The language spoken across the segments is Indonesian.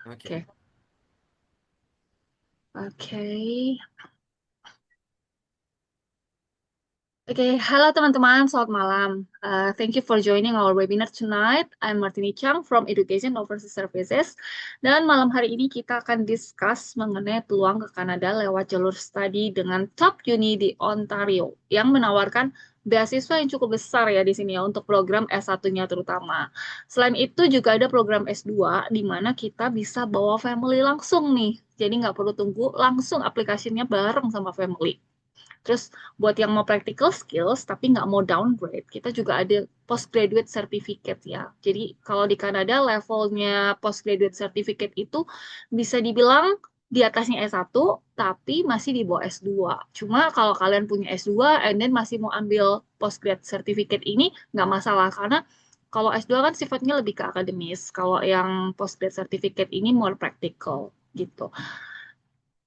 Oke. Oke, oke. Oke, halo teman-teman, selamat malam. Thank you for joining our webinar tonight. I'm Martini Chang from Education Overseas Services. Dan malam hari ini kita akan discuss mengenai peluang ke Kanada lewat jalur studi dengan top uni di Ontario yang menawarkan beasiswa yang cukup besar ya di sini ya untuk program S1-nya terutama. Selain itu juga ada program S2 di mana kita bisa bawa family langsung nih. Jadi nggak perlu tunggu, langsung aplikasinya bareng sama family. Terus buat yang mau practical skills tapi nggak mau downgrade, kita juga ada postgraduate certificate ya. Jadi kalau di Kanada levelnya postgraduate certificate itu bisa dibilang di atasnya S1 tapi masih di bawah S2. Cuma kalau kalian punya S2 and then masih mau ambil postgrad certificate ini nggak masalah karena kalau S2 kan sifatnya lebih ke akademis. Kalau yang postgrad certificate ini more practical gitu.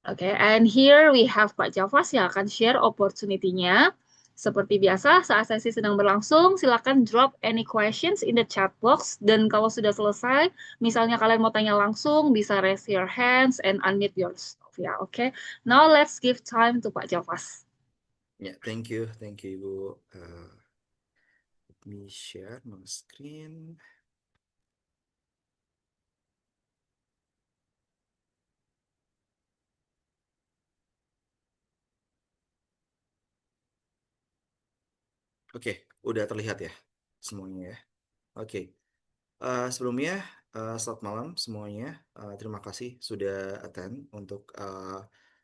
Oke, and here we have Pak Javas yang akan share opportunity-nya. Seperti biasa, saat sesi sedang berlangsung, silakan drop any questions in the chat box. Dan kalau sudah selesai, misalnya kalian mau tanya langsung, bisa raise your hands and unmute yourself. Ya, oke. Now let's give time to Pak Javas. Ya, thank you Ibu. Let me share my screen. Oke, udah terlihat ya semuanya ya. Oke, sebelumnya selamat malam semuanya. Terima kasih sudah attend untuk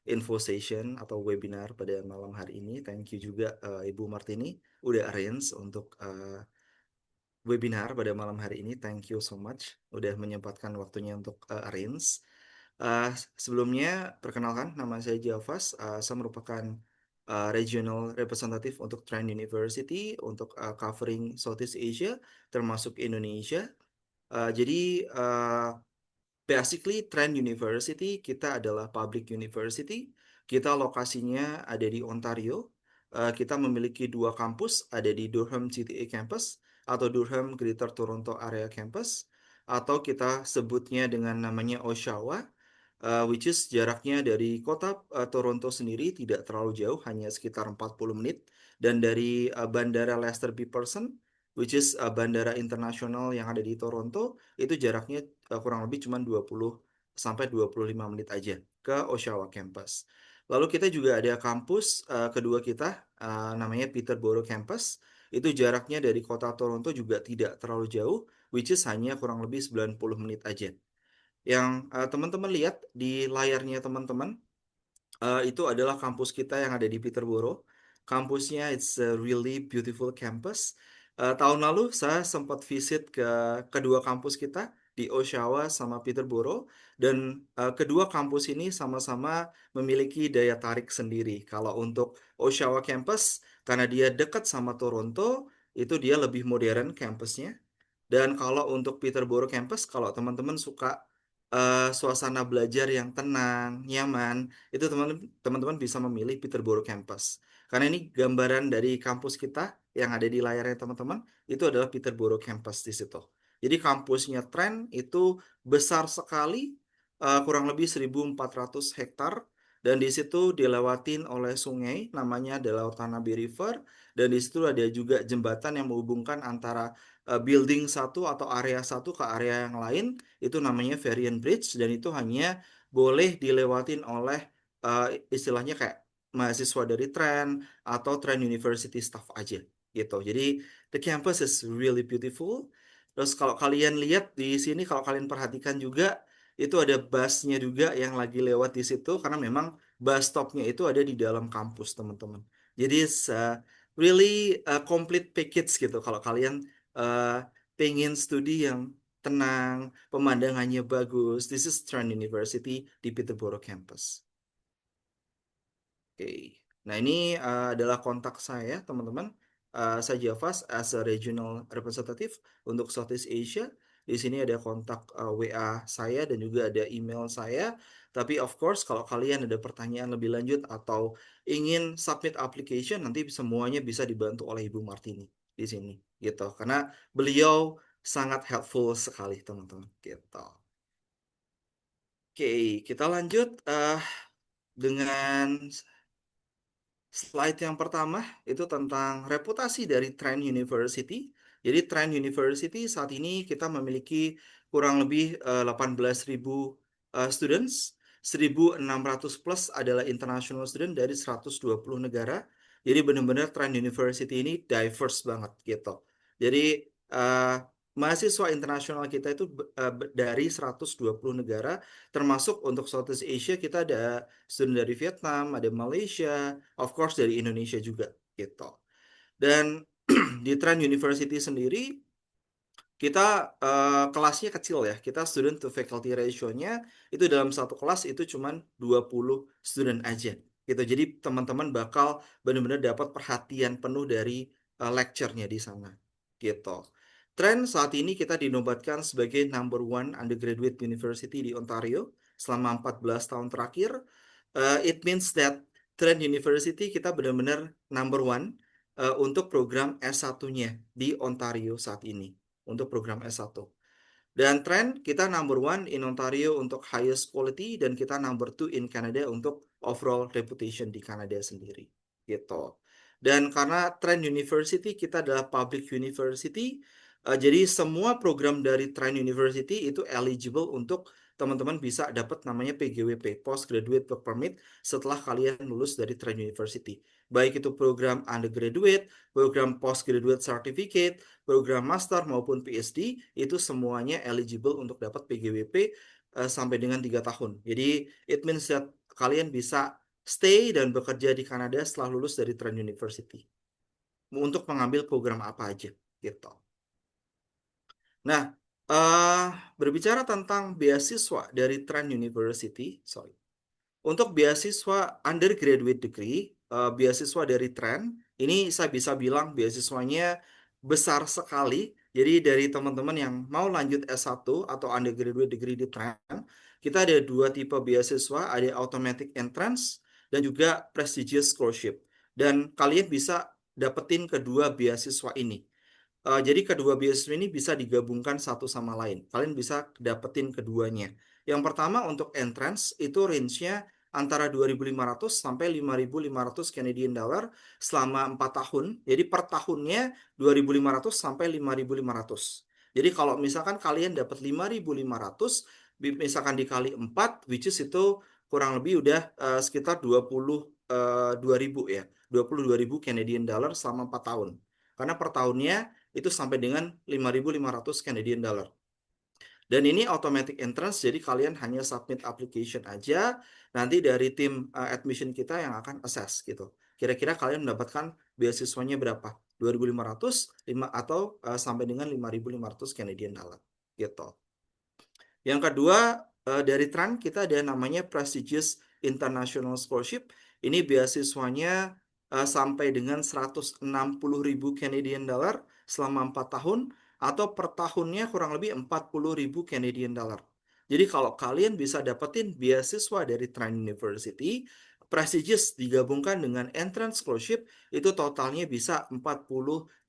info session atau webinar pada malam hari ini. Thank you juga Ibu Martini udah arrange untuk webinar pada malam hari ini. Thank you so much udah menyempatkan waktunya untuk arrange. Uh, Sebelumnya, perkenalkan, nama saya Javas. Saya merupakan Regional Representative untuk Trend University untuk covering Southeast Asia, termasuk Indonesia. Jadi, basically Trend University kita adalah public university. Kita lokasinya ada di Ontario. Kita memiliki dua kampus, ada di Durham GTA Campus atau Durham Greater Toronto Area Campus, atau kita sebutnya dengan namanya Oshawa, which is jaraknya dari kota Toronto sendiri tidak terlalu jauh, hanya sekitar 40 menit. Dan dari Bandara Lester B. Pearson, which is bandara internasional yang ada di Toronto, itu jaraknya kurang lebih cuma 20 sampai 25 menit aja ke Oshawa Campus. Lalu kita juga ada kampus kedua kita, namanya Peterborough Campus. Itu jaraknya dari kota Toronto juga tidak terlalu jauh, which is hanya kurang lebih 90 menit aja. Yang teman-teman lihat di layarnya teman-teman, itu adalah kampus kita yang ada di Peterborough. Kampusnya it's a really beautiful campus. Tahun lalu saya sempat visit ke kedua kampus kita di Oshawa sama Peterborough, dan kedua kampus ini sama-sama memiliki daya tarik sendiri. Kalau untuk Oshawa campus, karena dia dekat sama Toronto, itu dia lebih modern kampusnya. Dan kalau untuk Peterborough campus, kalau teman-teman suka suasana belajar yang tenang, nyaman, itu teman-teman bisa memilih Peterborough campus. Karena ini gambaran dari kampus kita yang ada di layarnya teman-teman, itu adalah Peterborough campus di situ. Jadi kampusnya Trent itu besar sekali, kurang lebih 1.400 hektar, dan di situ dilewatin oleh sungai, namanya The Lautanabe River, dan di situ ada juga jembatan yang menghubungkan antara building satu atau area satu ke area yang lain, itu namanya Variant Bridge, dan itu hanya boleh dilewatin oleh uh, istilahnya kayak mahasiswa dari Trent atau Trent University staff aja gitu. Jadi the campus is really beautiful. Terus kalau kalian lihat di sini, kalau kalian perhatikan juga, itu ada busnya juga yang lagi lewat di situ, karena memang bus stopnya itu ada di dalam kampus teman-teman. Jadi really complete package gitu kalau kalian uh, pengen studi yang tenang, pemandangannya bagus. This is Trent University di Peterborough campus. Oke. Nah, ini adalah kontak saya, teman-teman. Saya Javas as a regional representative untuk Southeast Asia. Di sini ada kontak WA saya dan juga ada email saya. Tapi of course, kalau kalian ada pertanyaan lebih lanjut atau ingin submit application, nanti semuanya bisa dibantu oleh Ibu Martini di sini, gitu. Karena beliau sangat helpful sekali, teman-teman. Gitu. Oke, kita lanjut dengan slide yang pertama itu tentang reputasi dari Trent University. Jadi Trent University saat ini kita memiliki kurang lebih 18.000 students, 1.600 plus adalah international student dari 120 negara. Jadi benar-benar Trent University ini diverse banget gitu. Jadi mahasiswa internasional kita itu dari 120 negara, termasuk untuk Southeast Asia kita ada student dari Vietnam, ada Malaysia, of course dari Indonesia juga gitu. Dan di Trent University sendiri kita kelasnya kecil ya. Kita student to faculty ratio-nya itu dalam satu kelas itu cuman 20 student aja gitu. Jadi teman-teman bakal benar-benar dapat perhatian penuh dari lecture-nya di sana gitu. Trend saat ini kita dinobatkan sebagai number one undergraduate university di Ontario selama 14 tahun terakhir. It means that Trent University kita benar-benar number one untuk program S1-nya di Ontario saat ini untuk program S1. Dan Trent kita number one in Ontario untuk highest quality dan kita number two in Canada untuk overall reputation di Kanada sendiri. Gitu. Dan karena Trent University kita adalah public university, jadi semua program dari Trent University itu eligible untuk teman-teman bisa dapat namanya PGWP, Postgraduate Work Permit, setelah kalian lulus dari Trent University. Baik itu program undergraduate, program postgraduate certificate, program master maupun PhD, itu semuanya eligible untuk dapat PGWP sampai dengan 3 tahun. Jadi it means that kalian bisa stay dan bekerja di Kanada setelah lulus dari Trent University untuk mengambil program apa aja gitu. Nah, eh berbicara tentang beasiswa dari Trent University, sorry. Untuk beasiswa undergraduate degree, beasiswa dari Trent, ini saya bisa bilang beasiswanya besar sekali. Jadi dari teman-teman yang mau lanjut S1 atau undergraduate degree di Trent, kita ada dua tipe beasiswa, ada automatic entrance dan juga prestigious scholarship. Dan kalian bisa dapetin kedua beasiswa ini. Jadi kedua beasiswa ini bisa digabungkan satu sama lain. Kalian bisa dapetin keduanya. Yang pertama untuk entrance itu range-nya antara 2.500 sampai 5.500 Canadian dollar selama 4 tahun. Jadi per tahunnya 2.500 sampai 5.500. Jadi kalau misalkan kalian dapat 5.500, misalkan dikali 4, which is itu kurang lebih udah sekitar 22.000 ya. 22.000 Canadian dollar selama 4 tahun. Karena per tahunnya itu sampai dengan 5.500 Canadian dollar. Dan ini automatic entrance, jadi kalian hanya submit application aja, nanti dari tim admission kita yang akan assess gitu. Kira-kira kalian mendapatkan beasiswanya berapa? 2.500 atau sampai dengan 5.500 Canadian dollar gitu. Yang kedua, dari Trent kita ada namanya Prestigious International Scholarship. Ini beasiswanya sampai dengan 160.000 Canadian dollar selama 4 tahun atau per tahunnya kurang lebih 40.000 Canadian dollar. Jadi kalau kalian bisa dapetin beasiswa dari Trent University, prestigious digabungkan dengan entrance scholarship itu totalnya bisa 45.500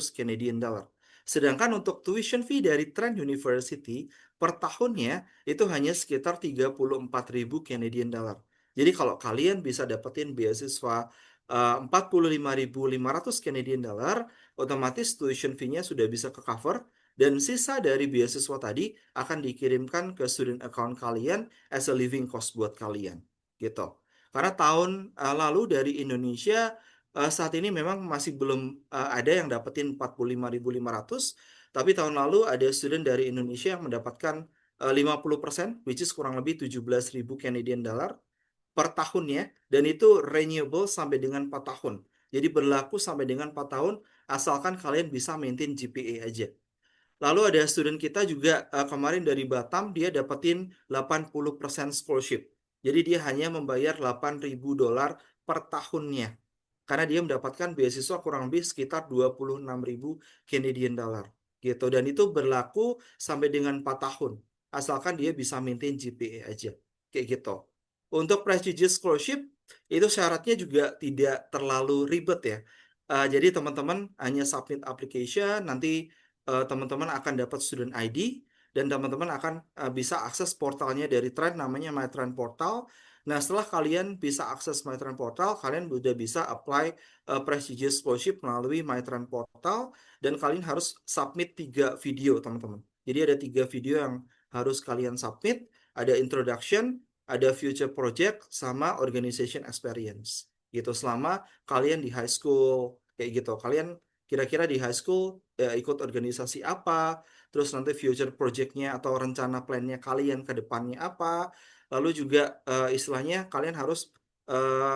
Canadian dollar. Sedangkan untuk tuition fee dari Trent University per tahunnya itu hanya sekitar 34.000 Canadian dollar. Jadi kalau kalian bisa dapetin beasiswa 45.500 Canadian dollar, otomatis tuition fee-nya sudah bisa ke cover dan sisa dari beasiswa tadi akan dikirimkan ke student account kalian as a living cost buat kalian gitu. Karena tahun lalu dari Indonesia saat ini memang masih belum ada yang dapetin 45.500, tapi tahun lalu ada student dari Indonesia yang mendapatkan 50%, which is kurang lebih 17.000 Canadian dollar per tahunnya, dan itu renewable sampai dengan 4 tahun. Jadi berlaku sampai dengan 4 tahun, asalkan kalian bisa maintain GPA aja. Lalu ada student kita juga kemarin dari Batam, dia dapetin 80% scholarship. Jadi dia hanya membayar 8.000 dolar per tahunnya. Karena dia mendapatkan beasiswa kurang lebih sekitar 26.000 Canadian dollar. Gitu. Dan itu berlaku sampai dengan 4 tahun. Asalkan dia bisa maintain GPA aja. Kayak gitu. Untuk prestigious scholarship, itu syaratnya juga tidak terlalu ribet ya. Jadi teman-teman hanya submit application, nanti teman-teman akan dapat student ID dan teman-teman akan bisa akses portalnya dari Trend, namanya My Trend Portal. Nah, setelah kalian bisa akses My Trend Portal, kalian udah bisa apply prestigious scholarship melalui My Trend Portal, dan kalian harus submit 3 video, teman-teman. Jadi ada 3 video yang harus kalian submit, ada introduction, ada future project, sama organization experience. Gitu, selama kalian di high school, kayak gitu. Kalian kira-kira di high school ikut organisasi apa, terus nanti future project-nya atau rencana plan-nya kalian ke depannya apa, lalu juga istilahnya kalian harus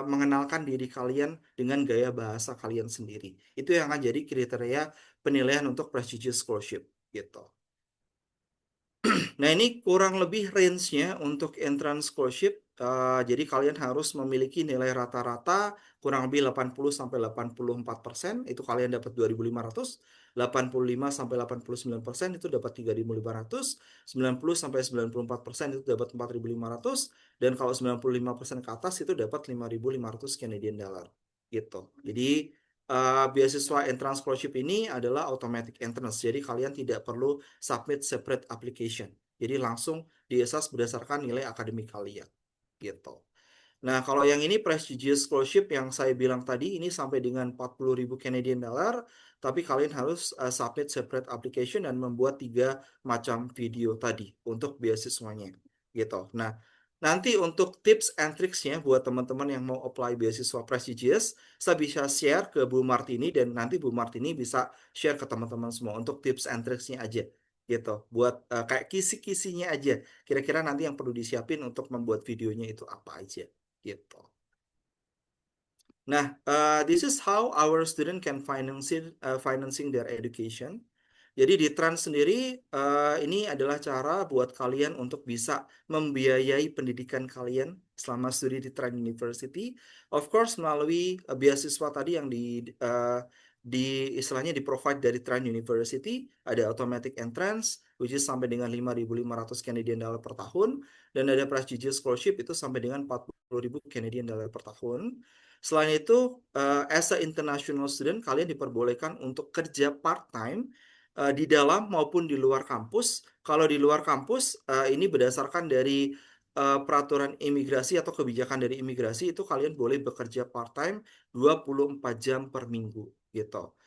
mengenalkan diri kalian dengan gaya bahasa kalian sendiri. Itu yang akan jadi kriteria penilaian untuk prestigious scholarship gitu. Nah, ini kurang lebih range-nya untuk entrance scholarship. Jadi kalian harus memiliki nilai rata-rata kurang lebih 80-84%, itu kalian dapat 2.500, 85-89% itu dapat 3.500, 90-94% itu dapat 4.500, dan kalau 95% ke atas itu dapat 5.500 Canadian dollar gitu. Jadi beasiswa entrance scholarship ini adalah automatic entrance, jadi kalian tidak perlu submit separate application. Jadi langsung di-assess berdasarkan nilai akademik kalian gitu. Nah, kalau yang ini prestigious scholarship yang saya bilang tadi, ini sampai dengan 40.000 Canadian dollar, tapi kalian harus submit separate application dan membuat 3 macam video tadi untuk beasiswanya gitu. Nah, nanti untuk tips and tricksnya buat teman-teman yang mau apply beasiswa prestigious, saya bisa share ke Bu Martini, dan nanti Bu Martini bisa share ke teman-teman semua untuk tips and tricksnya aja gitu. Buat kayak kisi-kisinya aja. Kira-kira nanti yang perlu disiapin untuk membuat videonya itu apa aja gitu. Nah, this is how our student can financing their education. Jadi di Trans sendiri ini adalah cara buat kalian untuk bisa membiayai pendidikan kalian selama studi di Trans University. Of course melalui beasiswa tadi yang di istilahnya di provide dari Trans University, ada automatic entrance which is sampai dengan 5.500 Canadian dollar per tahun, dan ada prestigious scholarship itu sampai dengan 40.000 Canadian dollar per tahun. Selain itu, as a international student, kalian diperbolehkan untuk kerja part-time di dalam maupun di luar kampus. Kalau di luar kampus, ini berdasarkan dari peraturan imigrasi atau kebijakan dari imigrasi, itu kalian boleh bekerja part-time 24 jam per minggu gitu.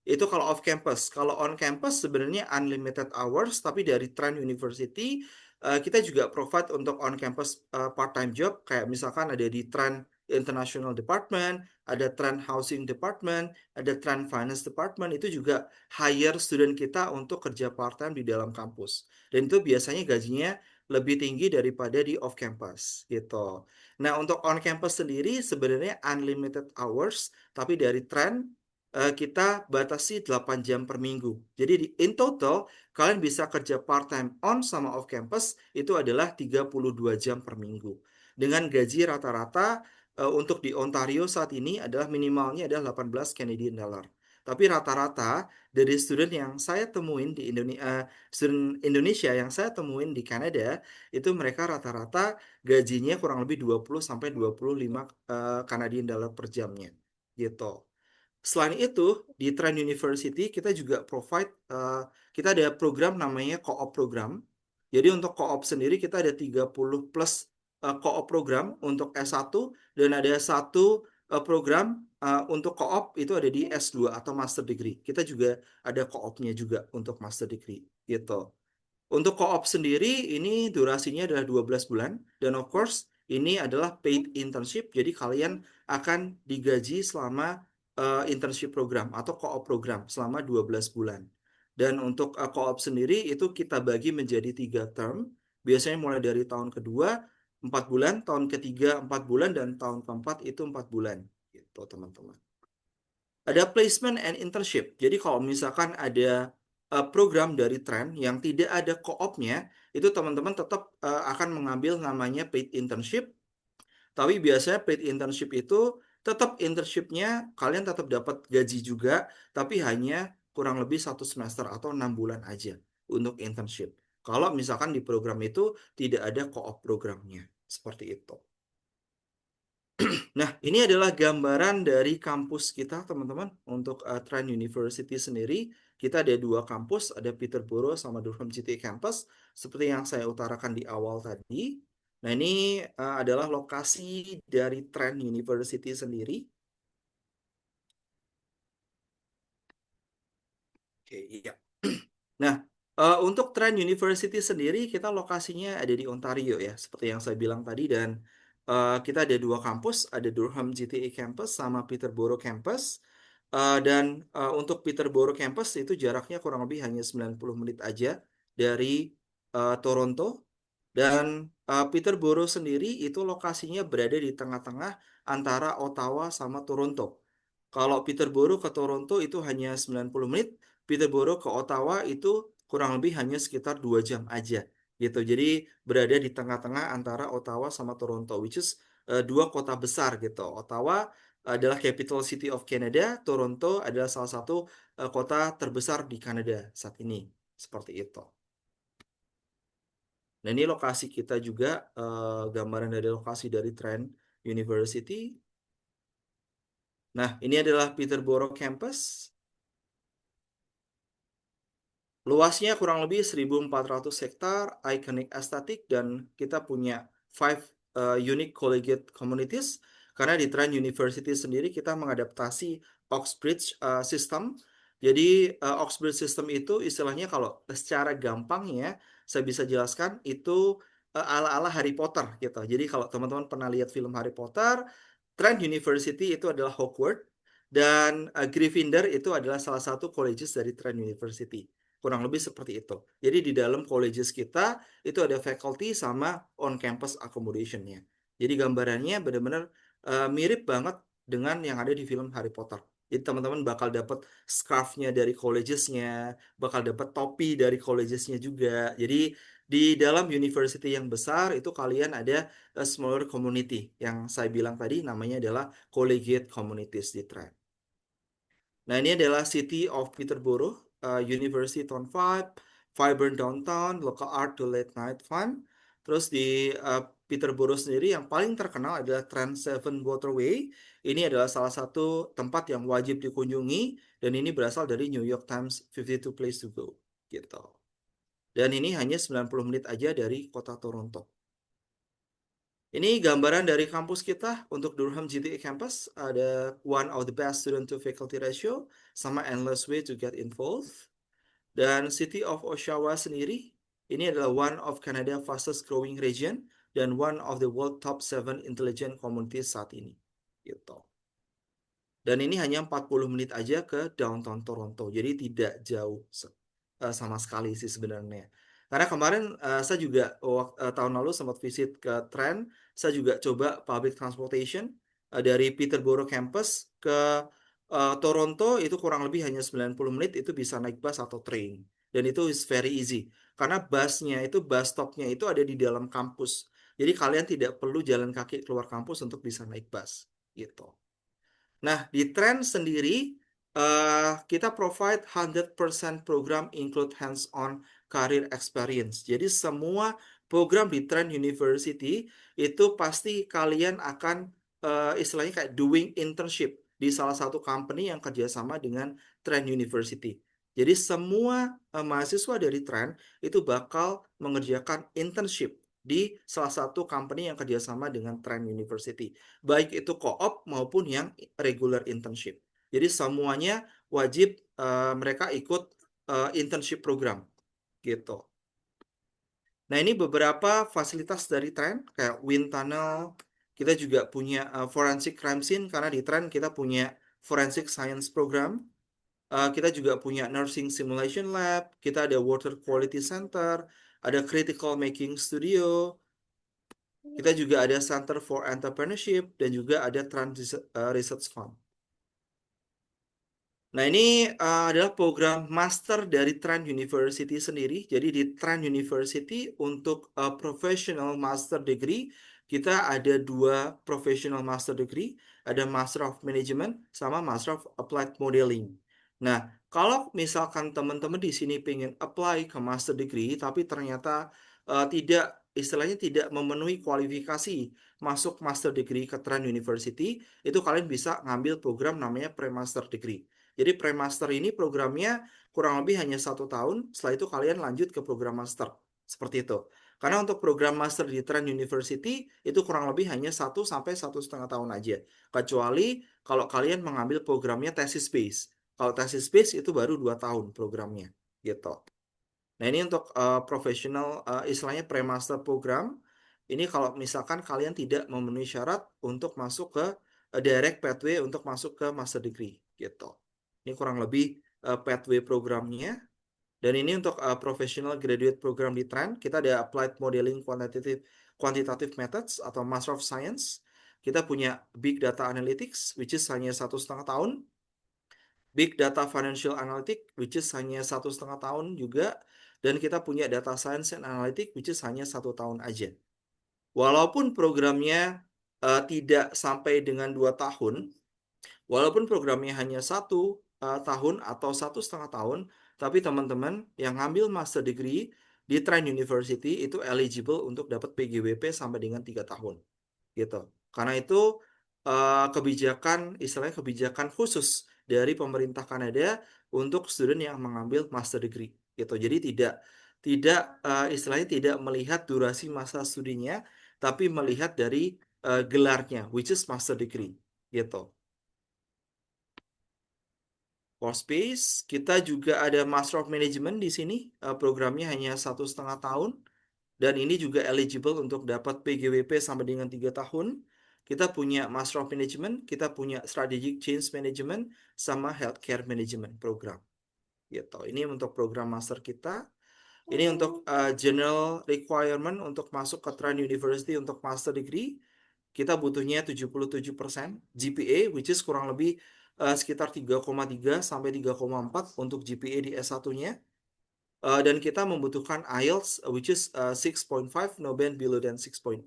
Itu kalau off campus. Kalau on campus sebenarnya unlimited hours, tapi dari Trent University kita juga provide untuk on campus part-time job, kayak misalkan ada di Trent International Department, ada Trend Housing Department, ada Trend Finance Department, itu juga hire student kita untuk kerja part-time di dalam kampus. Dan itu biasanya gajinya lebih tinggi daripada di off campus gitu. Nah, untuk on campus sendiri sebenarnya unlimited hours, tapi dari Trend kita batasi 8 jam per minggu. Jadi in total kalian bisa kerja part-time on sama off campus itu adalah 32 jam per minggu. Dengan gaji rata-rata untuk di Ontario saat ini adalah minimalnya adalah 18 Canadian dollar. Tapi rata-rata dari student yang saya temuin di Indonesia, student Indonesia yang saya temuin di Kanada, itu mereka rata-rata gajinya kurang lebih 20 sampai 25 Canadian dollar per jamnya. Gitu. Selain itu, di Trend University kita juga provide, kita ada program namanya co-op program. Jadi untuk co-op sendiri kita ada 30 plus co-op program untuk S1, dan ada satu program untuk co-op itu ada di S2 atau master degree. Kita juga ada co-opnya juga untuk master degree gitu. Untuk co-op sendiri ini durasinya adalah 12 bulan, dan of course ini adalah paid internship, jadi kalian akan digaji selama internship program atau co-op program selama 12 bulan. Dan untuk co-op sendiri itu kita bagi menjadi 3 term, biasanya mulai dari tahun kedua 4 bulan, tahun ketiga 4 bulan, dan tahun keempat itu 4 bulan. Gitu teman-teman. Ada placement and internship. Jadi kalau misalkan ada program dari Trend yang tidak ada co-opnya, itu teman-teman tetap akan mengambil namanya paid internship. Tapi biasanya paid internship itu tetap internshipnya kalian tetap dapat gaji juga, tapi hanya kurang lebih 1 semester atau 6 bulan aja untuk internship. Kalau misalkan di program itu tidak ada co-op programnya, seperti itu. Nah, ini adalah gambaran dari kampus kita, teman-teman, untuk Trent University sendiri. kita ada dua kampus, ada Peterborough sama Durham GTA Campus, seperti yang saya utarakan di awal tadi. Nah, ini adalah lokasi dari Trent University sendiri. Oke, iya. Nah, untuk Trent University sendiri, kita lokasinya ada di Ontario ya, seperti yang saya bilang tadi. Dan kita ada dua kampus, ada Durham GTA Campus sama Peterborough Campus. Dan untuk Peterborough Campus itu jaraknya kurang lebih hanya 90 menit aja dari Toronto. Dan Peterborough sendiri itu lokasinya berada di tengah-tengah antara Ottawa sama Toronto. Kalau Peterborough ke Toronto itu hanya 90 menit, Peterborough ke Ottawa itu kurang lebih hanya sekitar 2 jam aja gitu. Jadi berada di tengah-tengah antara Ottawa sama Toronto, which is dua kota besar gitu. Ottawa adalah capital city of Canada, Toronto adalah salah satu kota terbesar di Kanada saat ini. Seperti itu. Nah, ini lokasi kita juga, gambaran dari lokasi dari Trent University. Nah, ini adalah Peterborough Campus. Luasnya kurang lebih 1.400 hektar, iconic estetik, dan kita punya 5 unique collegiate communities. Karena di Trent University sendiri kita mengadaptasi Oxbridge system. Jadi Oxbridge system itu istilahnya kalau secara gampangnya saya bisa jelaskan itu ala-ala Harry Potter gitu. Jadi kalau teman-teman pernah lihat film Harry Potter, Trent University itu adalah Hogwarts dan Gryffindor itu adalah salah satu colleges dari Trent University. Kurang lebih seperti itu. Jadi di dalam colleges kita itu ada faculty sama on-campus accommodationnya. Jadi gambarannya benar-benar mirip banget dengan yang ada di film Harry Potter. Jadi teman-teman bakal dapat scarf-nya dari colleges-nya, bakal dapat topi dari colleges-nya juga. Jadi di dalam university yang besar itu kalian ada smaller community yang saya bilang tadi namanya adalah collegiate communities di Trent. Nah, ini adalah City of Peterborough, University Town 5, Vibrant Downtown, Local Art to Late Night Fun. Terus di Peterborough sendiri yang paling terkenal adalah Trent Seven Waterway. Ini adalah salah satu tempat yang wajib dikunjungi dan ini berasal dari New York Times 52 Place to Go gitu. Dan ini hanya 90 menit aja dari kota Toronto. Ini gambaran dari kampus kita untuk Durham GTA Campus. Ada one of the best student to faculty ratio sama endless way to get involved. Dan City of Oshawa sendiri, ini adalah one of Canada fastest growing region dan one of the world top 7 intelligent communities saat ini. Gitu. Dan ini hanya 40 menit aja ke downtown Toronto. Jadi tidak jauh sama sekali sih sebenarnya. Karena kemarin saya juga tahun lalu sempat visit ke Trent, saya juga coba public transportation dari Peterborough campus ke Toronto itu kurang lebih hanya 90 menit itu bisa naik bus atau train. Dan itu is very easy. Karena busnya itu bus stopnya itu ada di dalam kampus. Jadi kalian tidak perlu jalan kaki keluar kampus untuk bisa naik bus gitu. Nah, di Trend sendiri, kita provide 100% program include hands-on career experience. Jadi semua program di Trend University itu pasti kalian akan istilahnya kayak doing internship di salah satu company yang kerjasama dengan Trend University. Jadi semua mahasiswa dari Trend itu bakal mengerjakan internship di salah satu company yang kerjasama dengan Trend University baik itu co-op maupun yang regular internship. Jadi semuanya wajib mereka ikut internship program gitu. Nah, ini beberapa fasilitas dari Trend kayak wind tunnel. Kita juga punya forensic crime scene karena di Trend kita punya forensic science program. Kita juga punya nursing simulation lab, kita ada water quality center, ada critical making studio, kita juga ada Center for Entrepreneurship dan juga ada Trans Research Fund. Nah, ini adalah program master dari Trent University sendiri. Jadi di Trent University untuk professional master degree, kita ada dua professional master degree, ada Master of Management sama Master of Applied Modeling. Nah, kalau misalkan teman-teman di sini pengen apply ke master degree, tapi ternyata tidak istilahnya tidak memenuhi kualifikasi masuk master degree ke Trent University, itu kalian bisa ngambil program namanya pre-master degree. Jadi pre-master ini programnya kurang lebih hanya 1 tahun, setelah itu kalian lanjut ke program master. Seperti itu. Karena untuk program master di Trent University itu kurang lebih hanya 1 sampai 1,5 tahun aja. Kecuali kalau kalian mengambil programnya thesis base. Kalau thesis base itu baru 2 tahun programnya. Gitu. Nah, ini untuk professional, istilahnya pre-master program. Ini kalau misalkan kalian tidak memenuhi syarat untuk masuk ke direct pathway untuk masuk ke master degree gitu. Ini kurang lebih pathway programnya. Dan ini untuk professional graduate program di Trent, kita ada applied modeling quantitative methods atau Master of Science. Kita punya big data analytics, which is hanya 1,5 tahun. Big Data Financial Analytics, which is hanya 1,5 tahun juga, dan kita punya Data Science and Analytics, which is hanya 1 tahun aja. Walaupun programnya tidak sampai dengan 2 tahun, walaupun programnya hanya 1 tahun atau 1,5 tahun, tapi teman-teman yang ngambil master degree di Trent University itu eligible untuk dapat PGWP sampai dengan 3 tahun, gitu. Karena itu istilahnya kebijakan khusus dari pemerintah Kanada untuk student yang mengambil master degree, gitu. Jadi tidak tidak istilahnya tidak melihat durasi masa studinya, tapi melihat dari gelarnya, which is master degree, gitu. Workspace, kita juga ada Master of Management di sini. Programnya hanya 1,5 tahun. Dan ini juga eligible untuk dapat PGWP sampai dengan 3 tahun. Kita punya Master of Management, kita punya Strategic Change Management, sama Healthcare Management program. Gitu. Ini untuk program master kita. Ini untuk general requirement untuk masuk ke Trent University untuk master degree. Kita butuhnya 77% GPA, which is kurang lebih sekitar 3,3 sampai 3,4 untuk GPA di S1-nya. Dan kita membutuhkan IELTS, which is 6.5, no band below than 6.0.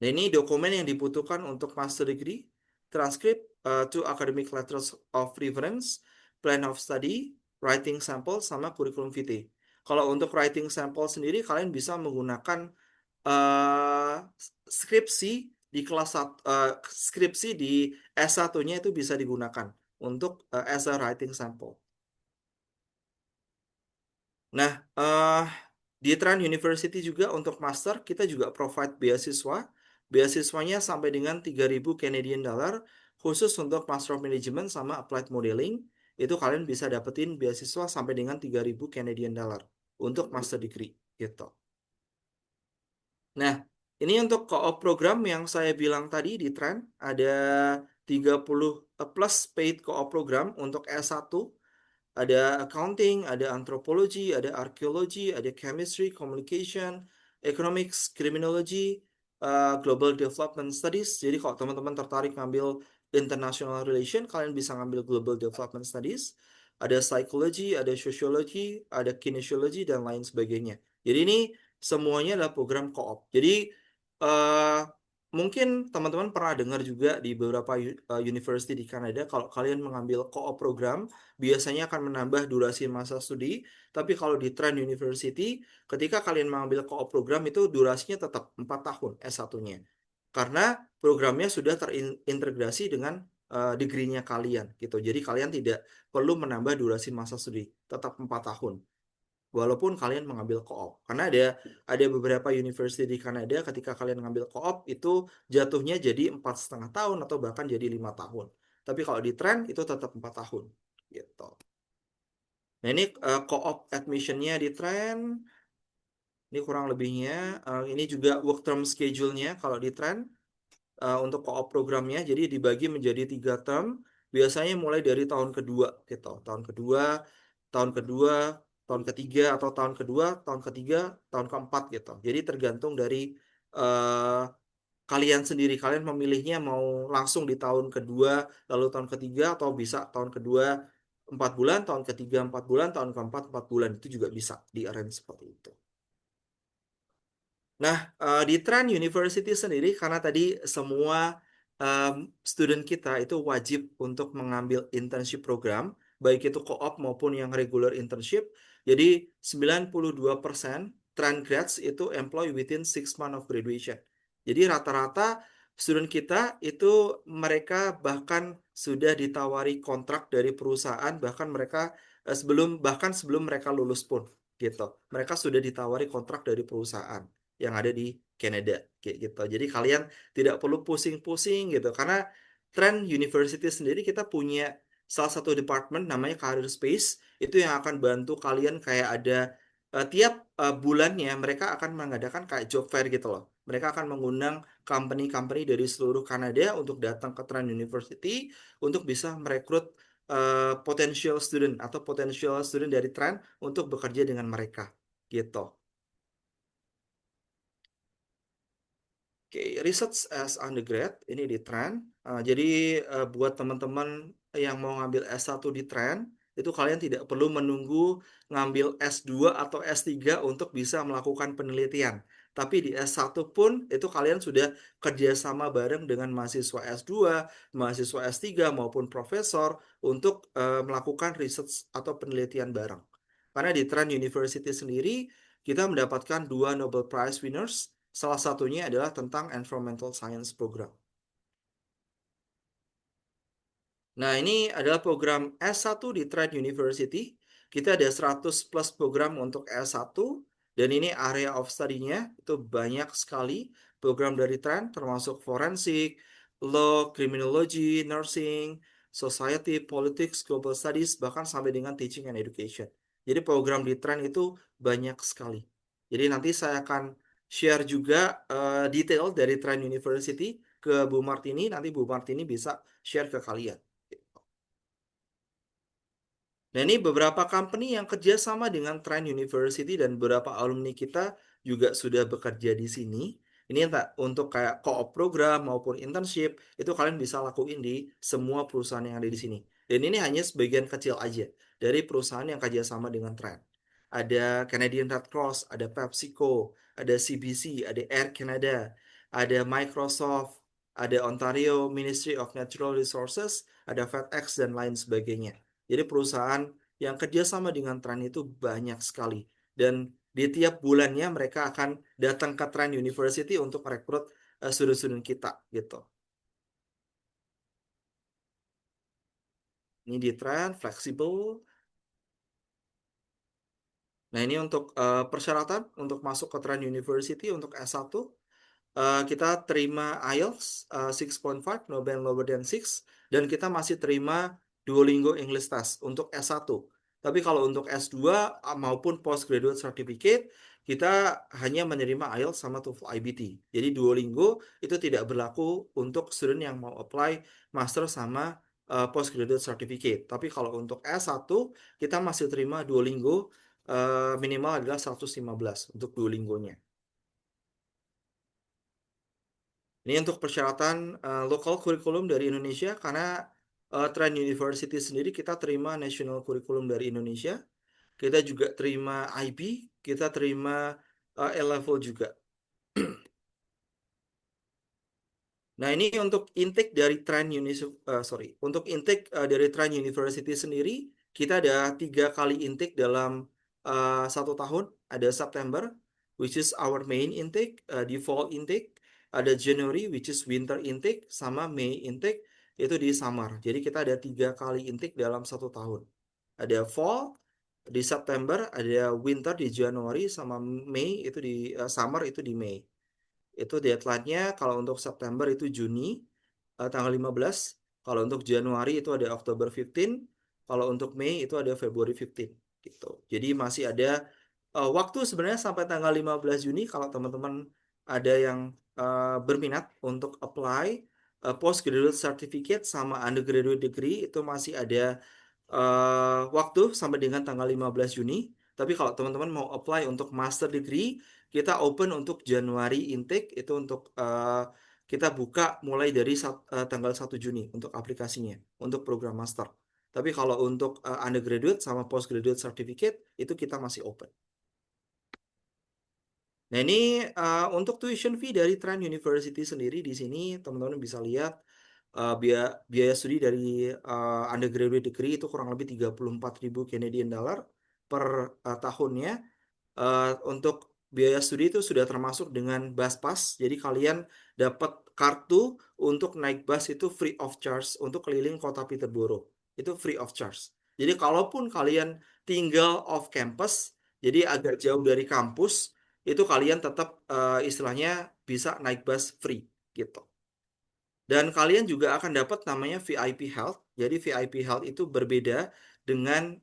Nah, ini dokumen yang dibutuhkan untuk master degree, transcript, two academic letters of reference, plan of study, writing sample, sama curriculum vitae. Kalau untuk writing sample sendiri, kalian bisa menggunakan skripsi di skripsi di S1-nya itu bisa digunakan untuk as a writing sample. Nah, di Trent University juga untuk master kita juga provide beasiswa. Beasiswanya sampai dengan 3.000 Canadian dollar khusus untuk Master of Management sama Applied Modeling. Itu kalian bisa dapetin beasiswa sampai dengan 3.000 Canadian dollar untuk master degree gitu. Nah, ini untuk co-op program yang saya bilang tadi di Trent ada 30 plus paid co-op program untuk S1. Ada accounting, ada anthropology, ada archaeology, ada chemistry, communication, economics, criminology, global development studies. Jadi kalau teman-teman tertarik ngambil international relation, kalian bisa ngambil global development studies. Ada psychology, ada sociology, ada kinesiology, dan lain sebagainya. Jadi ini semuanya adalah program co-op. Jadi eh, mungkin teman-teman pernah dengar juga di beberapa university di Kanada, kalau kalian mengambil co-op program, biasanya akan menambah durasi masa studi. Tapi kalau di Trent University, ketika kalian mengambil co-op program itu durasinya tetap 4 tahun S1-nya. Karena programnya sudah terintegrasi dengan degree-nya kalian gitu. Jadi kalian tidak perlu menambah durasi masa studi, tetap 4 tahun. Walaupun kalian mengambil co-op. Karena ada beberapa university di Kanada ketika kalian mengambil co-op itu jatuhnya jadi 4,5 tahun atau bahkan jadi 5 tahun. Tapi kalau di Trent itu tetap 4 tahun gitu. Nah, ini co-op admission-nya di Trent. Ini kurang lebihnya. Ini juga work term schedule-nya kalau di Trent untuk co-op programnya. Jadi dibagi menjadi 3 term. Biasanya mulai dari tahun kedua gitu. Tahun kedua, tahun kedua, tahun ketiga, atau tahun ketiga, tahun keempat gitu. Jadi tergantung dari eh, kalian sendiri. Kalian memilihnya mau langsung di tahun kedua, lalu tahun ketiga, atau bisa tahun kedua 4 bulan, tahun ketiga 4 bulan, tahun keempat 4 bulan. Itu juga bisa di-arrange seperti itu. Nah, di Trent University sendiri, karena tadi semua student kita itu wajib untuk mengambil internship program, baik itu co-op maupun yang regular internship. Jadi 92% Trent grads itu employ within 6 months of graduation. Jadi rata-rata student kita itu mereka bahkan sudah ditawari kontrak dari perusahaan bahkan sebelum mereka lulus pun gitu. Mereka sudah ditawari kontrak dari perusahaan yang ada di Kanada kayak gitu. Jadi kalian tidak perlu pusing-pusing gitu karena Trend University sendiri kita punya salah satu department namanya Career Space itu yang akan bantu kalian kayak ada tiap bulannya mereka akan mengadakan kayak job fair gitu loh. Mereka akan mengundang company-company dari seluruh Kanada untuk datang ke Trend University untuk bisa merekrut potential student atau potential student dari Trend untuk bekerja dengan mereka gitu. Oke, research as undergrad ini di Trend. Jadi buat teman-teman yang mau ngambil S1 di Trend, itu kalian tidak perlu menunggu ngambil S2 atau S3 untuk bisa melakukan penelitian. Tapi di S1 pun itu kalian sudah kerjasama bareng dengan mahasiswa S2, mahasiswa S3 maupun profesor untuk melakukan research atau penelitian bareng. Karena di Trend University sendiri kita mendapatkan dua Nobel Prize winners. Salah satunya adalah tentang Environmental Science Program. Nah, ini adalah program S1 di Trent University. Kita ada 100 plus program untuk S1 dan ini area of study-nya itu banyak sekali program dari Trent termasuk forensik, law, criminology, nursing, society, politics, global studies bahkan sampai dengan teaching and education. Jadi program di Trent itu banyak sekali. Jadi nanti saya akan share juga detail dari Trent University ke Bu Martini, nanti Bu Martini bisa share ke kalian. Nah, ini beberapa company yang kerjasama dengan Trend University dan beberapa alumni kita juga sudah bekerja di sini. Ini entah untuk kayak co-op program maupun internship, itu kalian bisa lakuin di semua perusahaan yang ada di sini. Dan ini hanya sebagian kecil aja dari perusahaan yang kerjasama dengan Trend. Ada Canadian Red Cross, ada PepsiCo, ada CBC, ada Air Canada, ada Microsoft, ada Ontario Ministry of Natural Resources, ada FedEx, dan lain sebagainya. Jadi perusahaan yang kerjasama dengan Trend itu banyak sekali. Dan di tiap bulannya mereka akan datang ke Trend University untuk merekrut student-student kita gitu. Ini di Trend, fleksibel. Nah ini untuk persyaratan untuk masuk ke Trend University untuk S1. Kita terima IELTS 6.5, no band lower than 6, dan kita masih terima Duolingo English Test untuk S1. Tapi kalau untuk S2 maupun Postgraduate Certificate, kita hanya menerima IELTS sama TOEFL IBT. Jadi Duolingo itu tidak berlaku untuk student yang mau apply Master sama Postgraduate Certificate. Tapi kalau untuk S1, kita masih terima Duolingo minimal adalah 115 untuk Duolingonya. Ini untuk persyaratan lokal kurikulum dari Indonesia karena Trend University sendiri kita terima national kurikulum dari Indonesia. Kita juga terima IB, kita terima A-level juga. Nah, ini untuk intake dari untuk intake dari Trend University sendiri, kita ada 3 kali intake dalam 1 tahun. Ada September, which is our main intake, di fall intake. Ada January, which is winter intake, sama May intake, itu di summer. Jadi kita ada 3 kali intake dalam 1 tahun. Ada fall di September, ada winter di Januari, sama May itu di summer itu di May. Itu deadline-nya kalau untuk September itu Juni tanggal 15. Kalau untuk Januari itu ada October 15. Kalau untuk Mei itu ada February 15 gitu. Jadi masih ada waktu sebenarnya sampai tanggal 15 Juni kalau teman-teman ada yang berminat untuk apply postgraduate certificate sama undergraduate degree itu masih ada waktu sampai dengan tanggal 15 Juni. Tapi kalau teman-teman mau apply untuk master degree, kita open untuk Januari intake itu untuk kita buka mulai dari tanggal 1 Juni untuk aplikasinya untuk program master. Tapi kalau untuk undergraduate sama postgraduate certificate itu kita masih open. Nah, ini untuk tuition fee dari Trent University sendiri di sini teman-teman bisa lihat biaya biaya studi dari undergraduate degree itu kurang lebih 34.000 Canadian dollar per tahunnya. Untuk biaya studi itu sudah termasuk dengan bus pass. Jadi kalian dapat kartu untuk naik bus itu free of charge untuk keliling kota Peterborough. Itu free of charge. Jadi kalaupun kalian tinggal off campus, jadi agak jauh dari kampus, itu kalian tetap istilahnya bisa naik bus free gitu. Dan kalian juga akan dapat namanya VIP Health. Jadi VIP Health itu berbeda dengan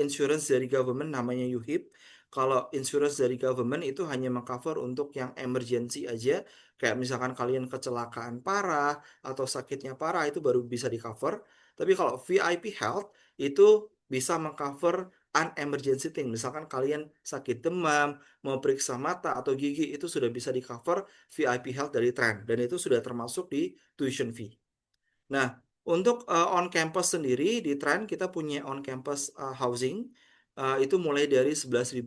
insurance dari government namanya UHIP. Kalau insurance dari government itu hanya mengcover untuk yang emergency aja, kayak misalkan kalian kecelakaan parah atau sakitnya parah itu baru bisa di cover. Tapi kalau VIP Health itu bisa mengcover unemergency thing. Misalkan kalian sakit demam, mau periksa mata atau gigi itu sudah bisa di cover VIP Health dari Trend dan itu sudah termasuk di tuition fee. Nah, untuk on campus sendiri di Trend kita punya on campus housing itu mulai dari 11.000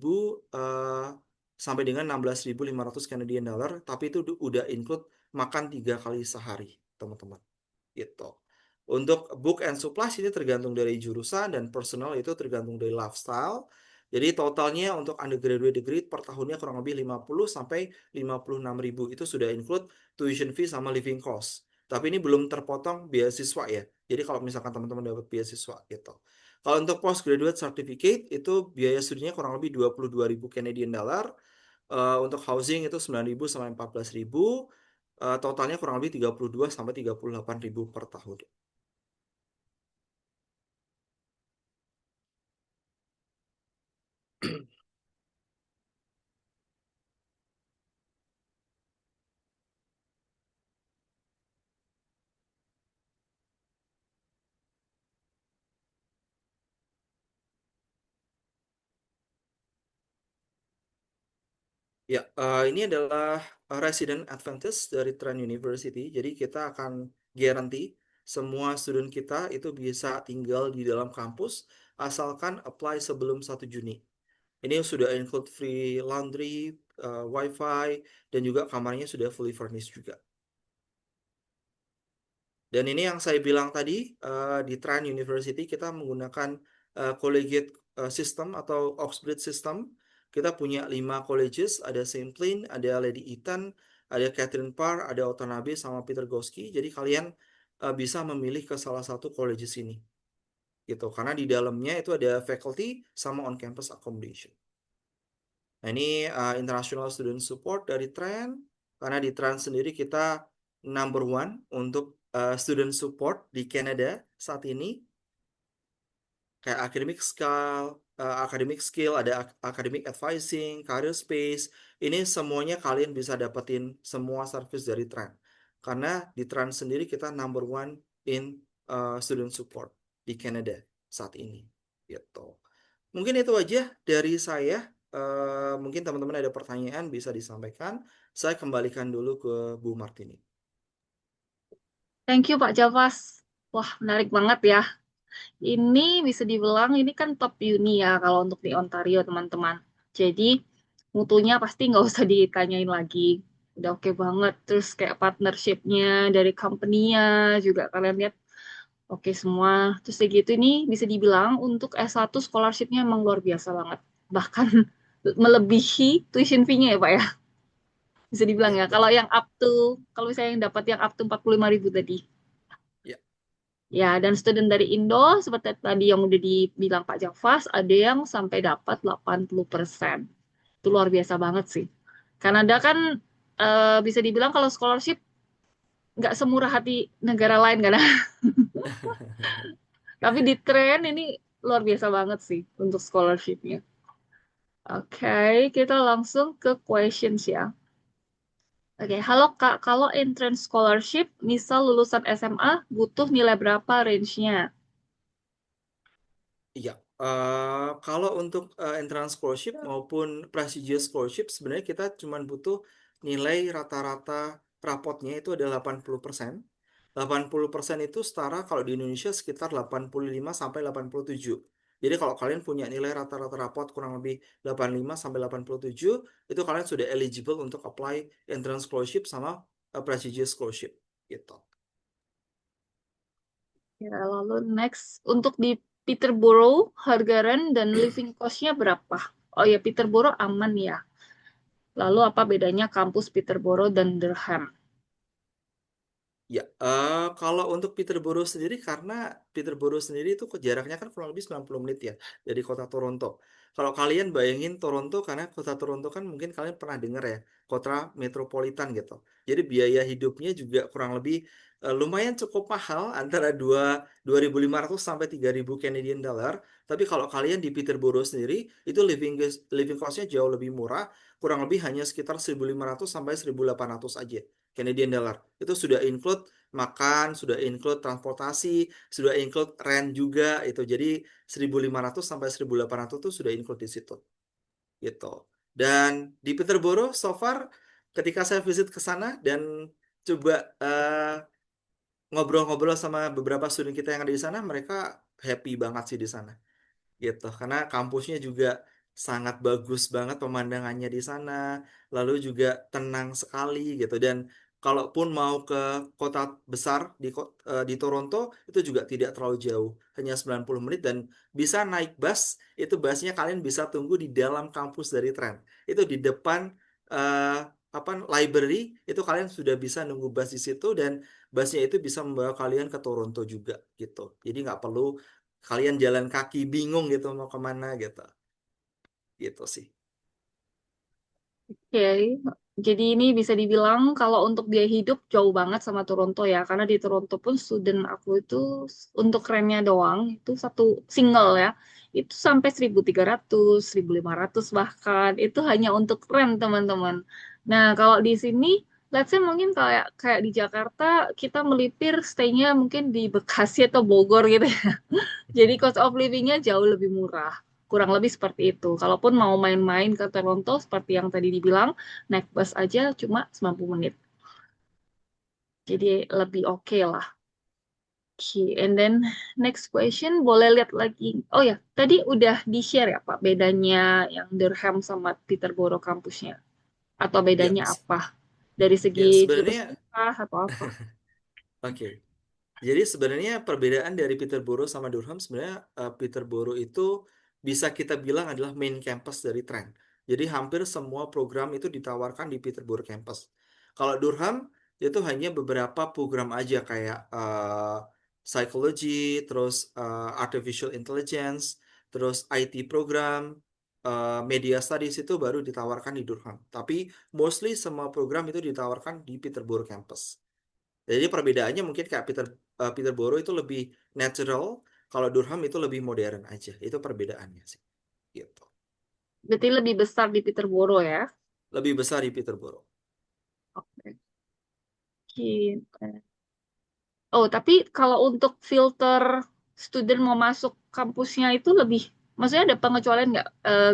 sampai dengan 16.500 Canadian dollar, tapi itu udah include makan 3 kali sehari, teman-teman. Gitu. Untuk book and supplies ini tergantung dari jurusan dan personal itu tergantung dari lifestyle. Jadi totalnya untuk undergraduate degree per tahunnya kurang lebih 50 sampai 56.000 itu sudah include tuition fee sama living cost. Tapi ini belum terpotong beasiswa ya. Jadi kalau misalkan teman-teman dapat beasiswa gitu. Kalau untuk postgraduate certificate itu biaya studinya kurang lebih 22.000 Canadian dollar. Untuk housing itu 9.000 sampai 14.000. Totalnya kurang lebih 32 sampai 38.000 per tahun. Ya, ini adalah resident advantage dari Trent University. Jadi kita akan guarantee semua student kita itu bisa tinggal di dalam kampus asalkan apply sebelum 1 Juni. Ini sudah include free laundry, wifi, dan juga kamarnya sudah fully furnished juga. Dan ini yang saya bilang tadi, di Trent University kita menggunakan collegiate system atau Oxbridge system. Kita punya 5 colleges, ada Saint Plain, ada Lady Eaton, ada Catherine Parr, ada Watanabe, sama Peter Gosky. Jadi kalian bisa memilih ke salah satu colleges ini. Gitu, karena di dalamnya itu ada faculty sama on-campus accommodation. Nah, ini International Student Support dari Trend. Karena di Trend sendiri kita number one untuk student support di Canada saat ini. Kayak academic skill, ada academic advising, career space. Ini semuanya kalian bisa dapetin semua service dari Trend. Karena di Trend sendiri kita number one in student support di Canada saat ini. Gitu. Mungkin itu aja dari saya. Mungkin teman-teman ada pertanyaan bisa disampaikan. Saya kembalikan dulu ke Bu Martini. Thank you Pak Javas. Wah, menarik banget ya. Ini bisa dibilang ini kan top uni ya kalau untuk di Ontario teman-teman. Jadi mutunya pasti nggak usah ditanyain lagi. Udah oke banget. Terus kayak partnershipnya dari company-nya juga kalian lihat oke semua. Terus kayak gitu ini bisa dibilang untuk S1 scholarship-nya emang luar biasa banget. Bahkan melebihi tuition fee-nya ya Pak ya. Bisa dibilang Ya, ya. Kalau betul. yang up to, kalau saya yang dapat yang up to 45.000 tadi. Ya, Ya, dan student dari Indo, seperti tadi yang udah dibilang Pak Jafas, ada yang sampai dapat 80%. Itu luar biasa banget sih. Kanada kan bisa dibilang kalau scholarship nggak semurah hati negara lain kan. Tapi di tren ini luar biasa banget sih untuk scholarshipnya. Oke, kita langsung ke questions ya. Oke, halo Kak, kalau entrance scholarship, misal lulusan SMA, butuh nilai berapa range-nya? iya. Kalau untuk entrance scholarship maupun prestigious scholarship, sebenarnya kita cuma butuh nilai rata-rata rapotnya itu ada 80%. 80% itu setara kalau di Indonesia sekitar 85 sampai 87. Jadi kalau kalian punya nilai rata-rata rapot kurang lebih 85 sampai 87, itu kalian sudah eligible untuk apply entrance scholarship sama prestigious scholarship gitu. Ya, lalu next, untuk di Peterborough, harga rent dan living cost-nya berapa? Oh ya, Peterborough aman ya. Lalu apa bedanya kampus Peterborough dan Durham? Ya, kalau untuk Peterborough sendiri, karena Peterborough sendiri itu jaraknya kan kurang lebih 90 menit ya dari kota Toronto. Kalau kalian bayangin Toronto, karena kota Toronto kan mungkin kalian pernah dengar ya, kota metropolitan gitu. Jadi biaya hidupnya juga kurang lebih lumayan cukup mahal, antara 2.500 sampai 3.000 Canadian dollar. Tapi kalau kalian di Peterborough sendiri, itu living cost-nya jauh lebih murah, kurang lebih hanya sekitar 1.500 sampai 1.800 aja Canadian dollar. Itu sudah include makan, sudah include transportasi, sudah include rent juga itu. Jadi 1.500 sampai 1.800 itu sudah include di situ gitu. Dan di Peterborough so far ketika saya visit ke sana dan coba ngobrol-ngobrol sama beberapa student kita yang ada di sana, mereka happy banget sih di sana gitu karena kampusnya juga sangat bagus banget pemandangannya di sana lalu juga tenang sekali gitu dan kalaupun mau ke kota besar di Toronto itu juga tidak terlalu jauh hanya 90 menit dan bisa naik bus itu busnya kalian bisa tunggu di dalam kampus dari tren itu di depan eh, apa library itu kalian sudah bisa nunggu bus di situ dan busnya itu bisa membawa kalian ke Toronto juga gitu jadi nggak perlu kalian jalan kaki bingung gitu mau kemana gitu gitu sih. Oke, jadi ini bisa dibilang kalau untuk biaya hidup jauh banget sama Toronto ya, karena di Toronto pun student aku itu untuk rentnya doang itu satu single ya, itu sampai 1.300, 1.500 bahkan itu hanya untuk rent teman-teman. Nah kalau di sini, let's say mungkin kayak kayak di Jakarta kita melipir stay-nya mungkin di Bekasi atau Bogor gitu ya. Jadi cost of living-nya jauh lebih murah. Kurang lebih seperti itu. Kalaupun mau main-main ke Toronto, seperti yang tadi dibilang, naik bus aja cuma 90 menit. Jadi lebih oke lah. Oke, and then next question, boleh lihat lagi. Oh ya, tadi udah di-share ya Pak, bedanya yang Durham sama Peterborough kampusnya. Atau Ya, bedanya apa? Dari segi ya jurusan sebenarnya kah atau apa? oke. Jadi sebenarnya perbedaan dari Peterborough sama Durham sebenarnya Peterborough itu bisa kita bilang adalah main campus dari Trent. Jadi hampir semua program itu ditawarkan di Peterborough campus. Kalau Durham itu hanya beberapa program aja kayak psychology, terus artificial intelligence, terus IT program, media studies itu baru ditawarkan di Durham. Tapi mostly semua program itu ditawarkan di Peterborough campus. Jadi perbedaannya mungkin kayak Peterborough itu lebih natural, kalau Durham itu lebih modern aja. Itu perbedaannya sih. Gitu. Berarti lebih besar di Peterborough ya? Lebih besar di Peterborough. Oke. Gitu. Oh, tapi kalau untuk filter student mau masuk kampusnya itu lebih, maksudnya ada pengecualian nggak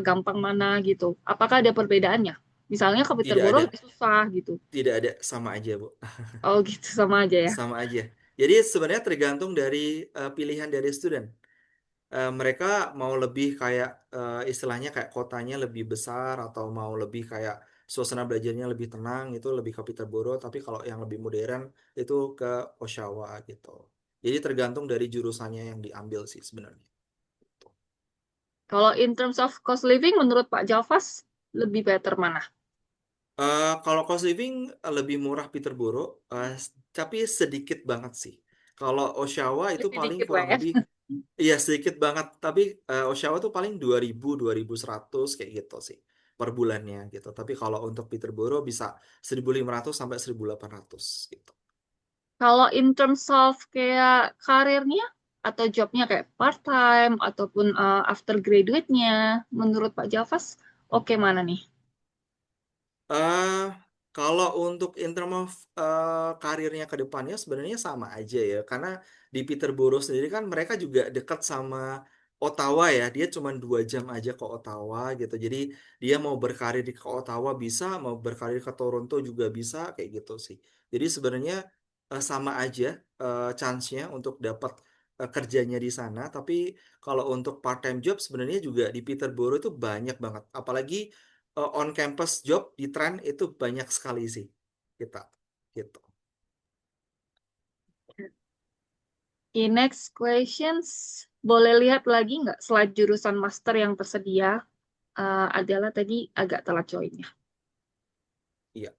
gampang mana gitu? Apakah ada perbedaannya? Misalnya ke Tidak Peterborough ada, lebih susah gitu. tidak ada sama aja, Bu. Oh gitu sama aja ya. Sama aja. Jadi sebenarnya tergantung dari pilihan dari student. Mereka mau lebih kayak istilahnya kayak kotanya lebih besar atau mau lebih kayak suasana belajarnya lebih tenang itu lebih ke Peterborough. Tapi kalau yang lebih modern itu ke Oshawa gitu. Jadi tergantung dari jurusannya yang diambil sih sebenarnya. Kalau in terms of cost living, menurut Pak Jalfas lebih better mana? Kalau cost living lebih murah Peterborough, tapi sedikit banget sih. Kalau Oshawa itu Lebih paling dikit lah kurang ya. lebih, iya sedikit banget. Tapi Oshawa tuh paling 2.000, 2.100 kayak gitu sih per bulannya gitu. Tapi kalau untuk Peterborough bisa 1.500 sampai 1.800 gitu. Kalau in terms of kayak karirnya atau jobnya kayak part time ataupun after graduate-nya, menurut Pak Jalfas, oke mana nih? eh Kalau untuk in term of karirnya ke depannya sebenarnya sama aja ya. Karena di Peterborough sendiri kan mereka juga dekat sama Ottawa ya. Dia cuma 2 jam aja ke Ottawa gitu. Jadi dia mau berkarir di ke Ottawa bisa, mau berkarir ke Toronto juga bisa kayak gitu sih. Jadi sebenarnya sama aja chance-nya untuk dapat kerjanya di sana. Tapi kalau untuk part-time job sebenarnya juga di Peterborough itu banyak banget. Apalagi on campus job di Trend itu banyak sekali sih kita gitu. Oke, next questions. Boleh lihat lagi nggak slide jurusan master yang tersedia? Adalah tadi agak telat joinnya. Iya,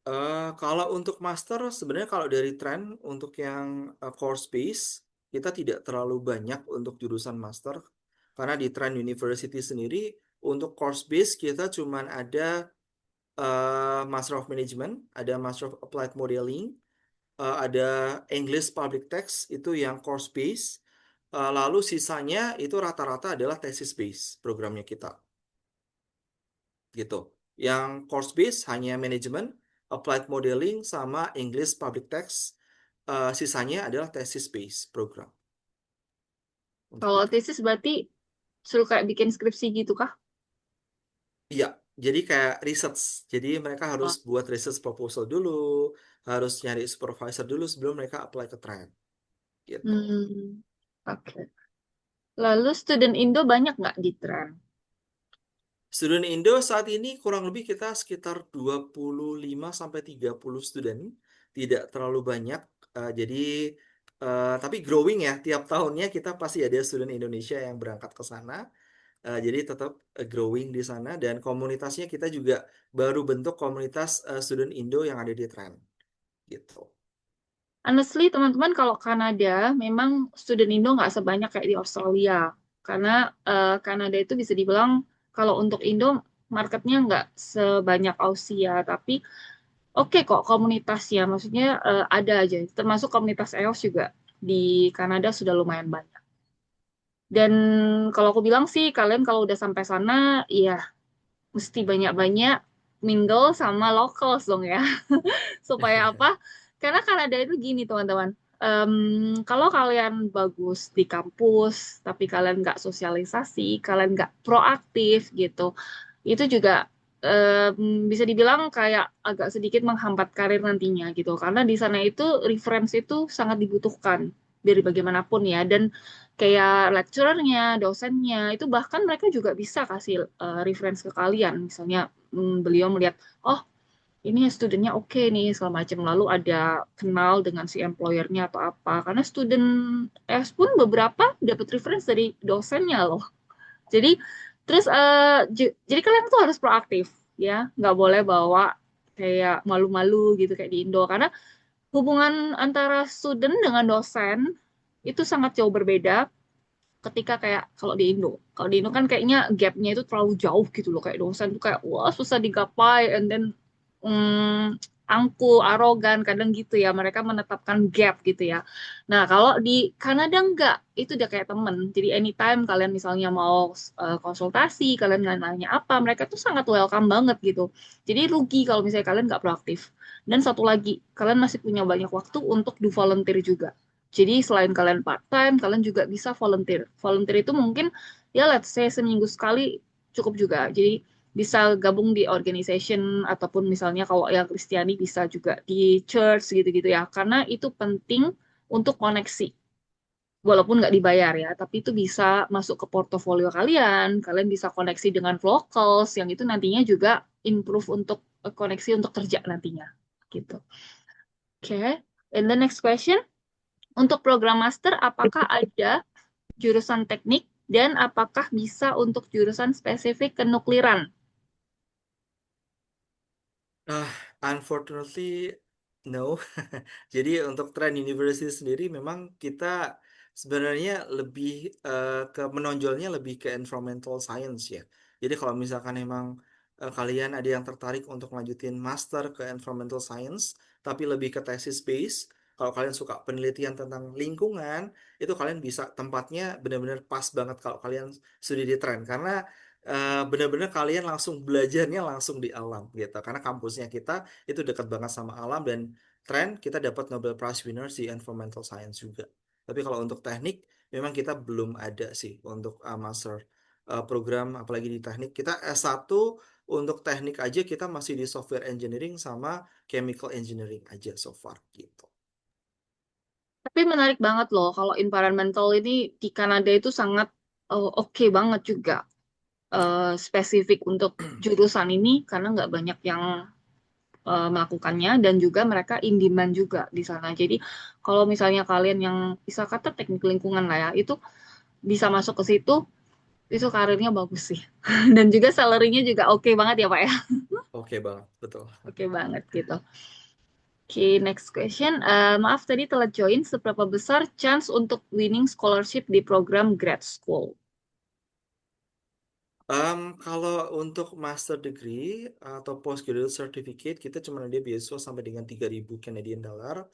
kalau untuk master sebenarnya kalau dari tren untuk yang course base kita tidak terlalu banyak untuk jurusan master karena di Trend University sendiri untuk course base kita cuman ada Master of Management, ada Master of Applied Modeling, ada English Public Text itu yang course base. Lalu sisanya itu rata-rata adalah thesis base programnya kita gitu. Yang course base hanya manajemen, applied modeling sama English public text. Sisanya adalah thesis base program untuk Kalau kita. tesis berarti suruh kayak bikin skripsi gitu kah? Iya, jadi kayak research. Jadi mereka harus Oh. buat research proposal dulu, harus nyari supervisor dulu sebelum mereka apply ke trend gitu. Hmm, oke. Lalu student Indo banyak nggak di Trend? Student Indo saat ini kurang lebih kita sekitar 25 sampai 30 student, tidak terlalu banyak. Jadi tapi growing ya, tiap tahunnya kita pasti ada student Indonesia yang berangkat ke sana. Jadi tetap growing di sana dan komunitasnya kita juga baru bentuk komunitas student Indo yang ada di Trend gitu. Honestly, teman-teman, kalau Kanada memang student Indo nggak sebanyak kayak di Australia. Karena Kanada itu bisa dibilang kalau untuk Indo marketnya nggak sebanyak Australia. Tapi oke kok komunitasnya, maksudnya ada aja. Termasuk komunitas EOS juga di Kanada sudah lumayan banyak. Dan kalau aku bilang sih, kalian kalau udah sampai sana, ya mesti banyak-banyak mingle sama locals dong ya. Supaya apa? Karena Kanada itu gini teman-teman. Em, Kalau kalian bagus di kampus, tapi kalian nggak sosialisasi, kalian nggak proaktif gitu, itu juga bisa dibilang kayak agak sedikit menghambat karir nantinya gitu. Karena di sana itu reference itu sangat dibutuhkan dari bagaimanapun ya. Dan kayak lecturernya, dosennya, itu bahkan mereka juga bisa kasih reference ke kalian. Misalnya beliau melihat, oh ini studentnya oke nih segala macam lalu ada kenal dengan si employernya atau apa karena student S pun beberapa dapat reference dari dosennya loh jadi terus jadi kalian tuh harus proaktif ya nggak boleh bawa kayak malu-malu gitu kayak di Indo karena hubungan antara student dengan dosen itu sangat jauh berbeda ketika kayak kalau di Indo kan kayaknya gapnya itu terlalu jauh gitu loh kayak dosen tuh kayak wah susah digapai and then angkuh, arogan, kadang gitu ya. Mereka menetapkan gap gitu ya. Nah, kalau di Kanada enggak, itu udah kayak temen. Jadi anytime kalian misalnya mau konsultasi, kalian nanya apa, mereka tuh sangat welcome banget gitu. Jadi rugi kalau misalnya kalian nggak proaktif. Dan satu lagi, kalian masih punya banyak waktu untuk do volunteer juga. Jadi selain kalian part-time, kalian juga bisa volunteer. Volunteer itu mungkin ya let's say seminggu sekali cukup juga. Jadi bisa gabung di organization ataupun misalnya kalau yang Kristiani bisa juga di church gitu-gitu ya karena itu penting untuk koneksi walaupun nggak dibayar ya tapi itu bisa masuk ke portofolio kalian kalian bisa koneksi dengan locals yang itu nantinya juga improve untuk koneksi untuk kerja nantinya gitu. Oke. And the next question untuk program master apakah ada jurusan teknik dan apakah bisa untuk jurusan spesifik kenukliran? Ah, unfortunately, no. Jadi untuk Trend University sendiri memang kita sebenarnya lebih ke menonjolnya lebih ke environmental science ya. Jadi kalau misalkan memang kalian ada yang tertarik untuk lanjutin master ke environmental science, tapi lebih ke thesis base, kalau kalian suka penelitian tentang lingkungan, itu kalian bisa tempatnya benar-benar pas banget kalau kalian studi di Trend karena benar-benar kalian langsung belajarnya langsung di alam gitu karena kampusnya kita itu dekat banget sama alam dan tren kita dapat Nobel Prize winner di environmental science juga tapi kalau untuk teknik memang kita belum ada sih untuk master program apalagi di teknik kita S1 untuk teknik aja kita masih di software engineering sama chemical engineering aja so far gitu. Tapi menarik banget loh kalau environmental ini di Kanada itu sangat oke banget juga spesifik untuk jurusan ini karena nggak banyak yang melakukannya dan juga mereka in demand juga di sana. Jadi kalau misalnya kalian yang bisa kata teknik lingkungan lah ya itu bisa masuk ke situ itu karirnya bagus sih dan juga salary-nya juga oke banget ya Pak ya. Oke banget, betul. Oke banget gitu. Oke, next question. Maaf tadi telat join. Seberapa besar chance untuk winning scholarship di program grad school? Kalau untuk master degree atau postgraduate certificate, kita cuma ada beasiswa sampai dengan 3.000 Canadian dollar.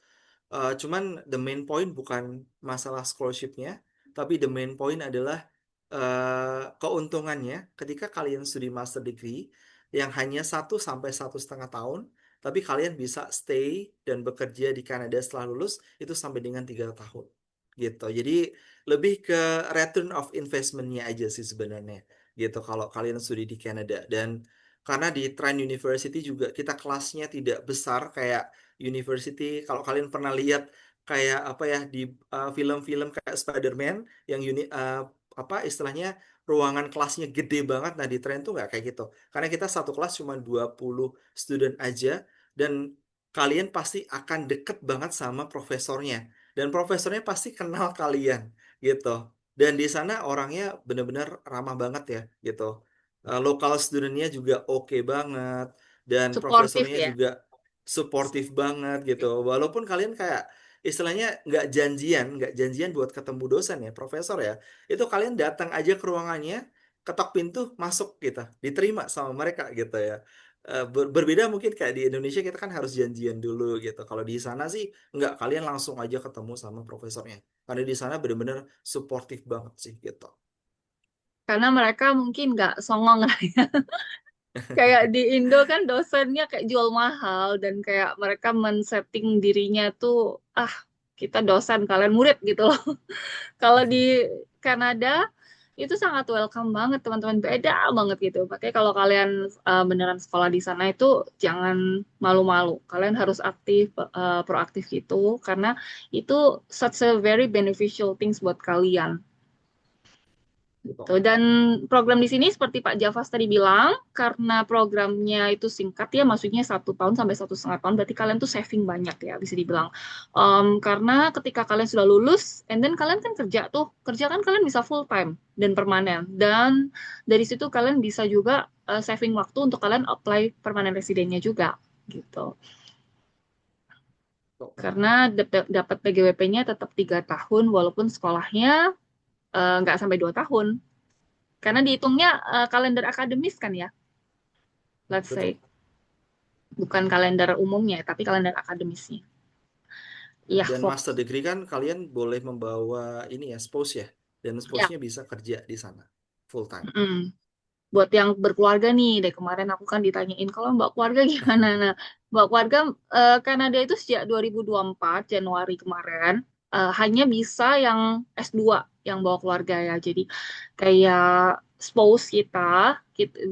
Cuman the main point bukan masalah scholarshipnya, tapi the main point adalah keuntungannya ketika kalian studi master degree yang hanya 1 sampai 1,5 tahun, tapi kalian bisa stay dan bekerja di Kanada setelah lulus itu sampai dengan 3 tahun gitu. Jadi lebih ke return of investmentnya aja sih sebenarnya gitu kalau kalian studi di Kanada. Dan karena di Trent University juga kita kelasnya tidak besar kayak university, kalau kalian pernah lihat kayak apa ya di film-film kayak Spider-Man yang apa istilahnya ruangan kelasnya gede banget. Nah, di Trent tuh nggak kayak gitu. Karena kita satu kelas cuma 20 student aja dan kalian pasti akan deket banget sama profesornya dan profesornya pasti kenal kalian gitu. Dan di sana orangnya benar-benar ramah banget ya gitu. Lokal studentnya juga oke banget dan Supportive profesornya ya. juga suportif banget gitu. Walaupun kalian kayak istilahnya nggak janjian buat ketemu dosen ya, profesor ya. Itu kalian datang aja ke ruangannya, ketok pintu, masuk gitu, diterima sama mereka gitu ya. Berbeda mungkin kayak di Indonesia kita kan harus janjian dulu gitu. Kalau di sana sih nggak, kalian langsung aja ketemu sama profesornya. Karena di sana benar-benar suportif banget sih gitu. Karena mereka mungkin nggak songong lah ya. Kayak di Indo kan dosennya kayak jual mahal dan kayak mereka men-setting dirinya tuh, ah kita dosen, kalian murid gitu loh. Kalau di Kanada itu sangat welcome banget teman-teman, beda banget gitu. Makanya kalau kalian beneran sekolah di sana itu jangan malu-malu. Kalian harus aktif, proaktif gitu karena itu such a very beneficial things buat kalian. Gitu. Betul. Dan program di sini seperti Pak Javas tadi bilang, karena programnya itu singkat ya, maksudnya 1 tahun sampai 1,5 tahun, berarti kalian tuh saving banyak ya, bisa dibilang. Karena ketika kalian sudah lulus, and then kalian kan kerja tuh, kerja kan kalian bisa full time dan permanen. Dan dari situ kalian bisa juga saving waktu untuk kalian apply permanen residennya juga, gitu. Betul. Karena dapat PGWP-nya tetap 3 tahun, walaupun sekolahnya nggak sampai 2 tahun. Karena dihitungnya kalender akademis kan ya, let's say. Betul. Bukan kalender umumnya, tapi kalender akademisnya. Iya, Dan Fox. master degree kan kalian boleh membawa ini ya, spouse ya. Dan Ya. spouse-nya bisa kerja di sana full time. Mm. Buat yang berkeluarga nih, dari kemarin aku kan ditanyain, kalau Mbak keluarga gimana? Nah, Mbak keluarga Kanada itu sejak 2024, Januari kemarin, hanya bisa yang S2, yang bawa keluarga ya. Jadi kayak spouse kita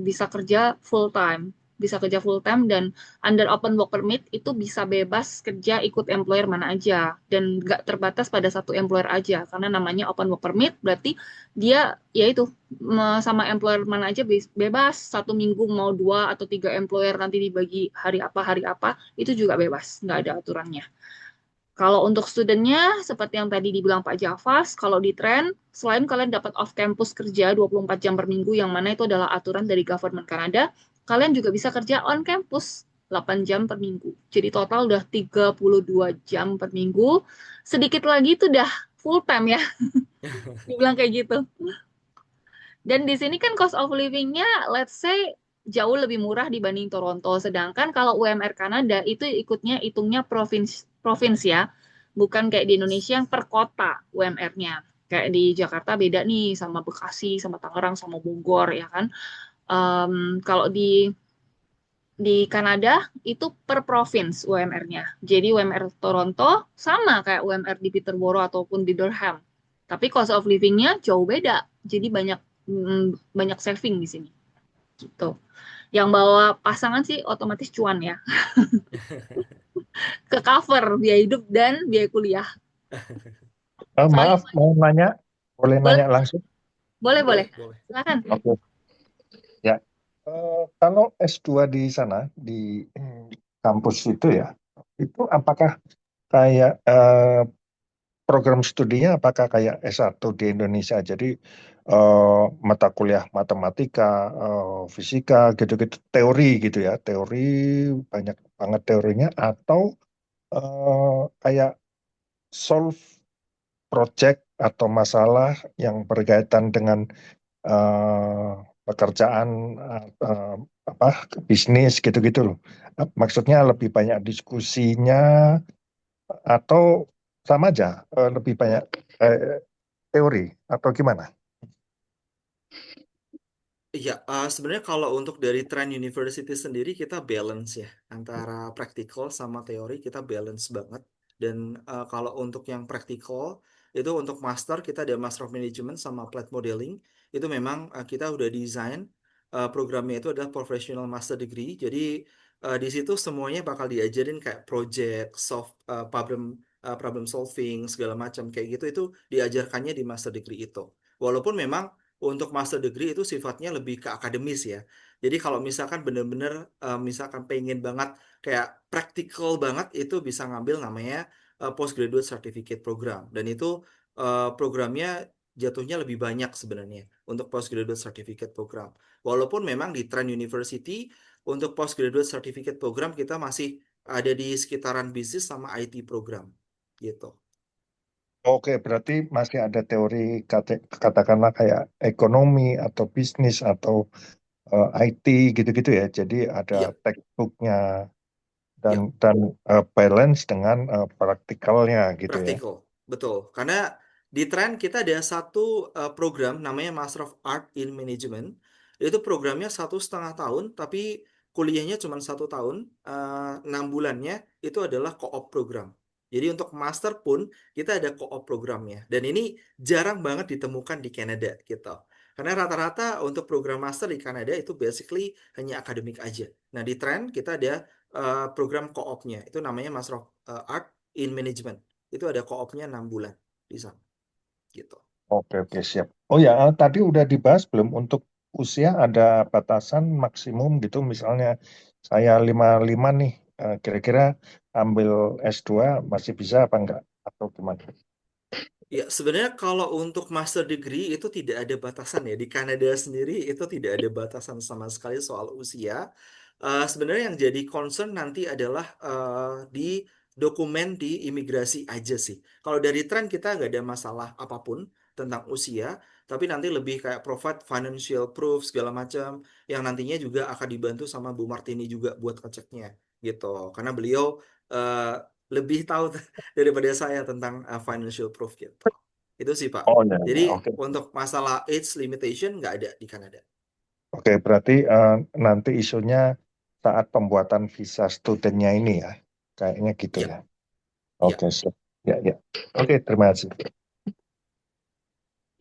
bisa kerja full time. Bisa kerja full time dan under open work permit itu bisa bebas kerja ikut employer mana aja. Dan nggak terbatas pada satu employer aja. Karena namanya open work permit berarti dia ya itu sama employer mana aja bebas 1 minggu mau 2 atau 3 employer nanti dibagi hari apa itu juga bebas nggak ada aturannya. Kalau untuk studentnya seperti yang tadi dibilang Pak Javas, kalau di Trend selain kalian dapat off campus kerja 24 jam per minggu yang mana itu adalah aturan dari government Kanada, kalian juga bisa kerja on campus 8 jam per minggu. Jadi total udah 32 jam per minggu. Sedikit lagi itu udah full time ya, dibilang kayak gitu. Dan di sini kan cost of living-nya, let's say, jauh lebih murah dibanding Toronto. Sedangkan kalau UMR Kanada itu hitungnya provinsi ya, bukan kayak di Indonesia yang per kota UMR-nya. Kayak di Jakarta beda nih sama Bekasi, sama Tangerang, sama Bogor ya kan. Kalau di Kanada itu per provinsi UMR-nya. Jadi UMR Toronto sama kayak UMR di Peterborough ataupun di Durham. Tapi cost of living-nya jauh beda. Jadi banyak saving di sini. Gitu. Yang bawa pasangan sih otomatis cuan ya. Ke cover biaya hidup dan biaya kuliah. Soalnya Maaf, mau nanya, boleh boleh nanya langsung? boleh boleh. Boleh, boleh. Silakan. Oke, ya. Kalau S2 di sana, di kampus itu ya, itu apakah kayak program studinya apakah kayak S1 di Indonesia? Jadi mata kuliah matematika, fisika, gitu-gitu, teori gitu ya, teori banyak banget teorinya, atau kayak solve project atau masalah yang berkaitan dengan eh, pekerjaan, eh, apa bisnis gitu-gitu loh. Maksudnya lebih banyak diskusinya atau sama aja, lebih banyak eh, teori atau gimana? Iya, sebenarnya kalau untuk dari Trend University sendiri kita balance ya antara praktikal sama teori kita balance banget. Dan kalau untuk yang praktikal itu untuk master kita ada Master of Management sama Applied Modeling itu memang kita udah desain programnya itu adalah Professional Master Degree. Jadi di situ semuanya bakal diajarin kayak project, problem solving segala macam kayak gitu itu diajarkannya di Master Degree itu. Walaupun memang untuk master degree itu sifatnya lebih ke akademis ya. Jadi kalau misalkan bener-bener misalkan pengen banget kayak praktikal banget itu bisa ngambil namanya postgraduate certificate program dan itu programnya jatuhnya lebih banyak sebenarnya untuk postgraduate certificate program. Walaupun memang di Trend University untuk postgraduate certificate program kita masih ada di sekitaran bisnis sama IT program gitu. Oke, berarti masih ada teori, katakanlah kayak ekonomi atau bisnis atau IT gitu-gitu ya. Jadi ada Iya, textbooknya dan iya. balance dengan praktikalnya gitu ya. Praktikal, betul. Karena di Trend kita ada satu program namanya Master of Art in Management. Itu programnya 1,5 tahun, tapi kuliahnya cuma 1 tahun. 6 bulannya itu adalah co-op program. Jadi untuk master pun kita ada co-op programnya. Dan ini jarang banget ditemukan di Kanada gitu. Karena rata-rata untuk program master di Kanada itu basically hanya akademik aja. Nah di Trend kita ada program co-opnya. Itu namanya Master of Art in Management itu ada koopnya 6 bulan di sana gitu. Oke, oke, siap. Oh ya, tadi udah dibahas belum untuk usia ada batasan maksimum gitu. Misalnya saya 55 nih, kira-kira ambil S2 masih bisa apa enggak? Atau gimana? Ya, sebenarnya kalau untuk master degree itu tidak ada batasan ya. Di Kanada sendiri itu tidak ada batasan sama sekali soal usia. Sebenarnya yang jadi concern nanti adalah di dokumen di imigrasi aja sih. Kalau dari tren kita nggak ada masalah apapun tentang usia, tapi nanti lebih kayak provide financial proof segala macam yang nantinya juga akan dibantu sama Bu Martini juga buat ngeceknya gitu. Karena beliau eh, lebih tahu daripada saya tentang financial proof gitu. Itu sih Pak. Oh ya, Jadi ya, oke. untuk masalah age limitation nggak ada di Kanada. Oke, berarti nanti isunya saat pembuatan visa studentnya ini ya. Kayaknya gitu Iya, ya. iya. Oke, siap. Ya, ya. Oke, terima kasih.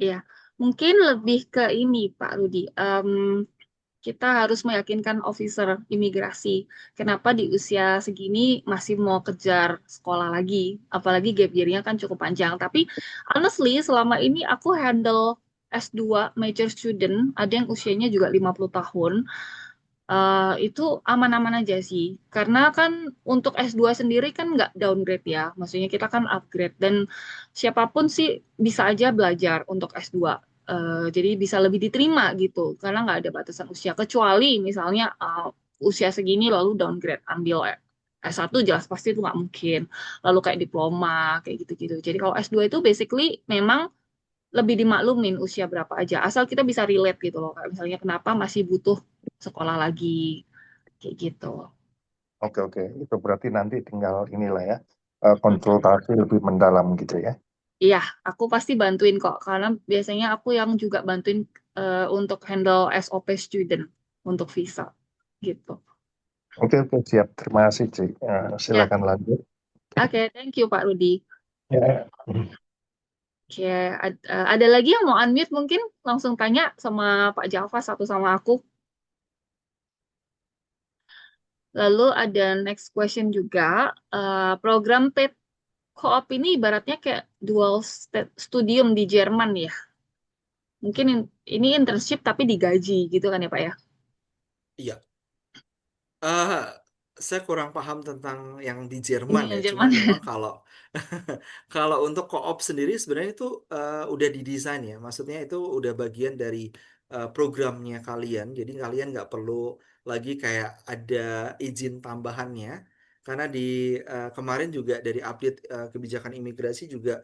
Ya, mungkin lebih ke ini, Pak Rudi. Kita harus meyakinkan officer imigrasi. Kenapa di usia segini masih mau kejar sekolah lagi? Apalagi gap year-nya kan cukup panjang. Tapi honestly, selama ini aku handle S2 major student, ada yang usianya juga 50 tahun. Itu aman-aman aja sih. Karena kan untuk S2 sendiri kan nggak downgrade ya. Maksudnya kita kan upgrade. Dan siapapun sih bisa aja belajar untuk S2. Jadi bisa lebih diterima gitu. Karena nggak ada batasan usia. Kecuali misalnya usia segini lalu downgrade. Ambil S1 jelas pasti itu nggak mungkin. Lalu kayak diploma, kayak gitu-gitu. Jadi kalau S2 itu basically memang lebih dimaklumin usia berapa aja. Asal kita bisa relate gitu loh. Kayak misalnya kenapa masih butuh sekolah lagi kayak gitu. Oke, oke. Itu berarti nanti tinggal inilah ya, Mm-mm. konsultasi lebih mendalam gitu ya. Iya, aku pasti bantuin kok karena biasanya aku yang juga bantuin untuk handle SOP student untuk visa gitu. Oke, oke, siap. Terima kasih, Ci. Ya, Silakan lanjut. oke, thank you Pak Rudi. Ya. Oke, ada lagi yang mau unmute mungkin langsung tanya sama Pak Java satu sama aku. Lalu ada next question juga, program paid co-op ini ibaratnya kayak dual studium di Jerman ya. Mungkin ini internship tapi digaji gitu kan ya Pak ya? Iya. Eh, saya kurang paham tentang yang di Ini Jerman ya. yang Cuman Jerman. memang kalau kalau untuk co-op sendiri sebenarnya itu udah didesain ya. Maksudnya itu udah bagian dari programnya kalian. Jadi kalian nggak perlu lagi kayak ada izin tambahannya. Karena di kemarin juga dari update kebijakan imigrasi juga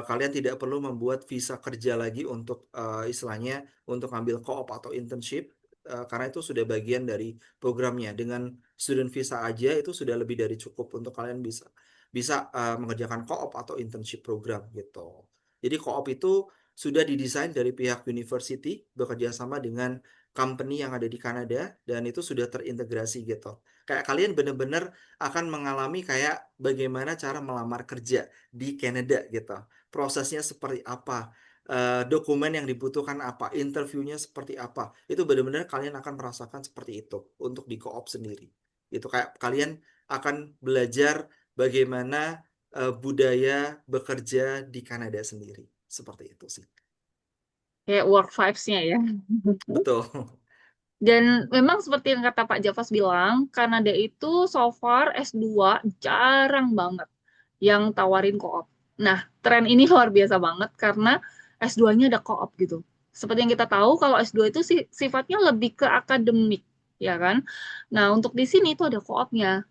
kalian tidak perlu membuat visa kerja lagi untuk istilahnya untuk ambil co-op atau internship. Karena itu sudah bagian dari programnya. Dengan student visa aja itu sudah lebih dari cukup untuk kalian bisa bisa mengerjakan co-op atau internship program gitu. Jadi co-op itu sudah didesain dari pihak university bekerja sama dengan company yang ada di Kanada dan itu sudah terintegrasi gitu. Kayak kalian benar-benar akan mengalami kayak bagaimana cara melamar kerja di Kanada gitu. Prosesnya seperti apa, dokumen yang dibutuhkan apa, interviewnya seperti apa. Itu benar-benar kalian akan merasakan seperti itu untuk di co-op sendiri. Itu kayak kalian akan belajar bagaimana budaya bekerja di Kanada sendiri. Seperti itu sih. Kayak work vibes-nya ya. Betul. Dan memang seperti yang kata Pak Javas bilang, Kanada itu so far S2 jarang banget yang tawarin co-op. Nah, tren ini luar biasa banget karena S2-nya ada co-op gitu. Seperti yang kita tahu, kalau S2 itu sifatnya lebih ke akademik, ya kan? Nah, untuk di sini itu ada co-opnya.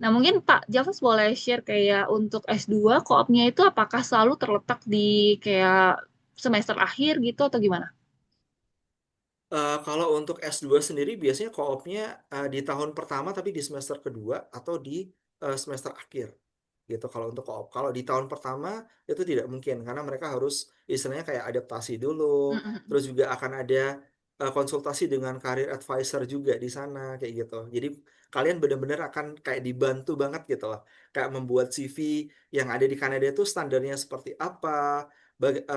Nah, mungkin Pak Javas boleh share kayak untuk S2, co-opnya itu apakah selalu terletak di kayak semester akhir gitu atau gimana? Kalau untuk S2 sendiri biasanya co-opnya di tahun pertama tapi di semester kedua atau di semester akhir gitu kalau untuk co-op. Kalau di tahun pertama itu tidak mungkin karena mereka harus istilahnya kayak adaptasi dulu, Mm-mm. terus juga akan ada konsultasi dengan career advisor juga di sana kayak gitu. Jadi kalian benar-benar akan kayak dibantu banget gitu loh. Kayak membuat CV yang ada di Kanada itu standarnya seperti apa,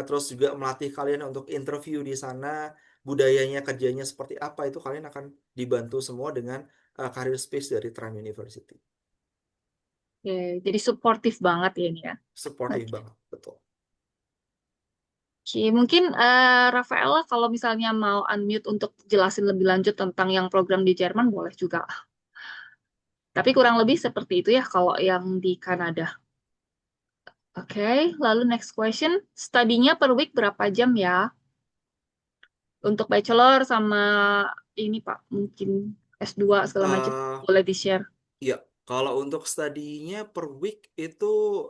terus juga melatih kalian untuk interview di sana budayanya kerjanya seperti apa itu kalian akan dibantu semua dengan career space dari Trine University. Oke, jadi suportif banget ya ini ya. Supportive Oke, banget, betul. Oke, mungkin Rafaela kalau misalnya mau unmute untuk jelasin lebih lanjut tentang yang program di Jerman boleh juga. Tapi kurang lebih seperti itu ya kalau yang di Kanada. Oke, lalu next question. Studinya per week berapa jam ya? Untuk bachelor sama ini Pak, mungkin S2 segala macam eh boleh di-share. ya, kalau untuk studinya per week itu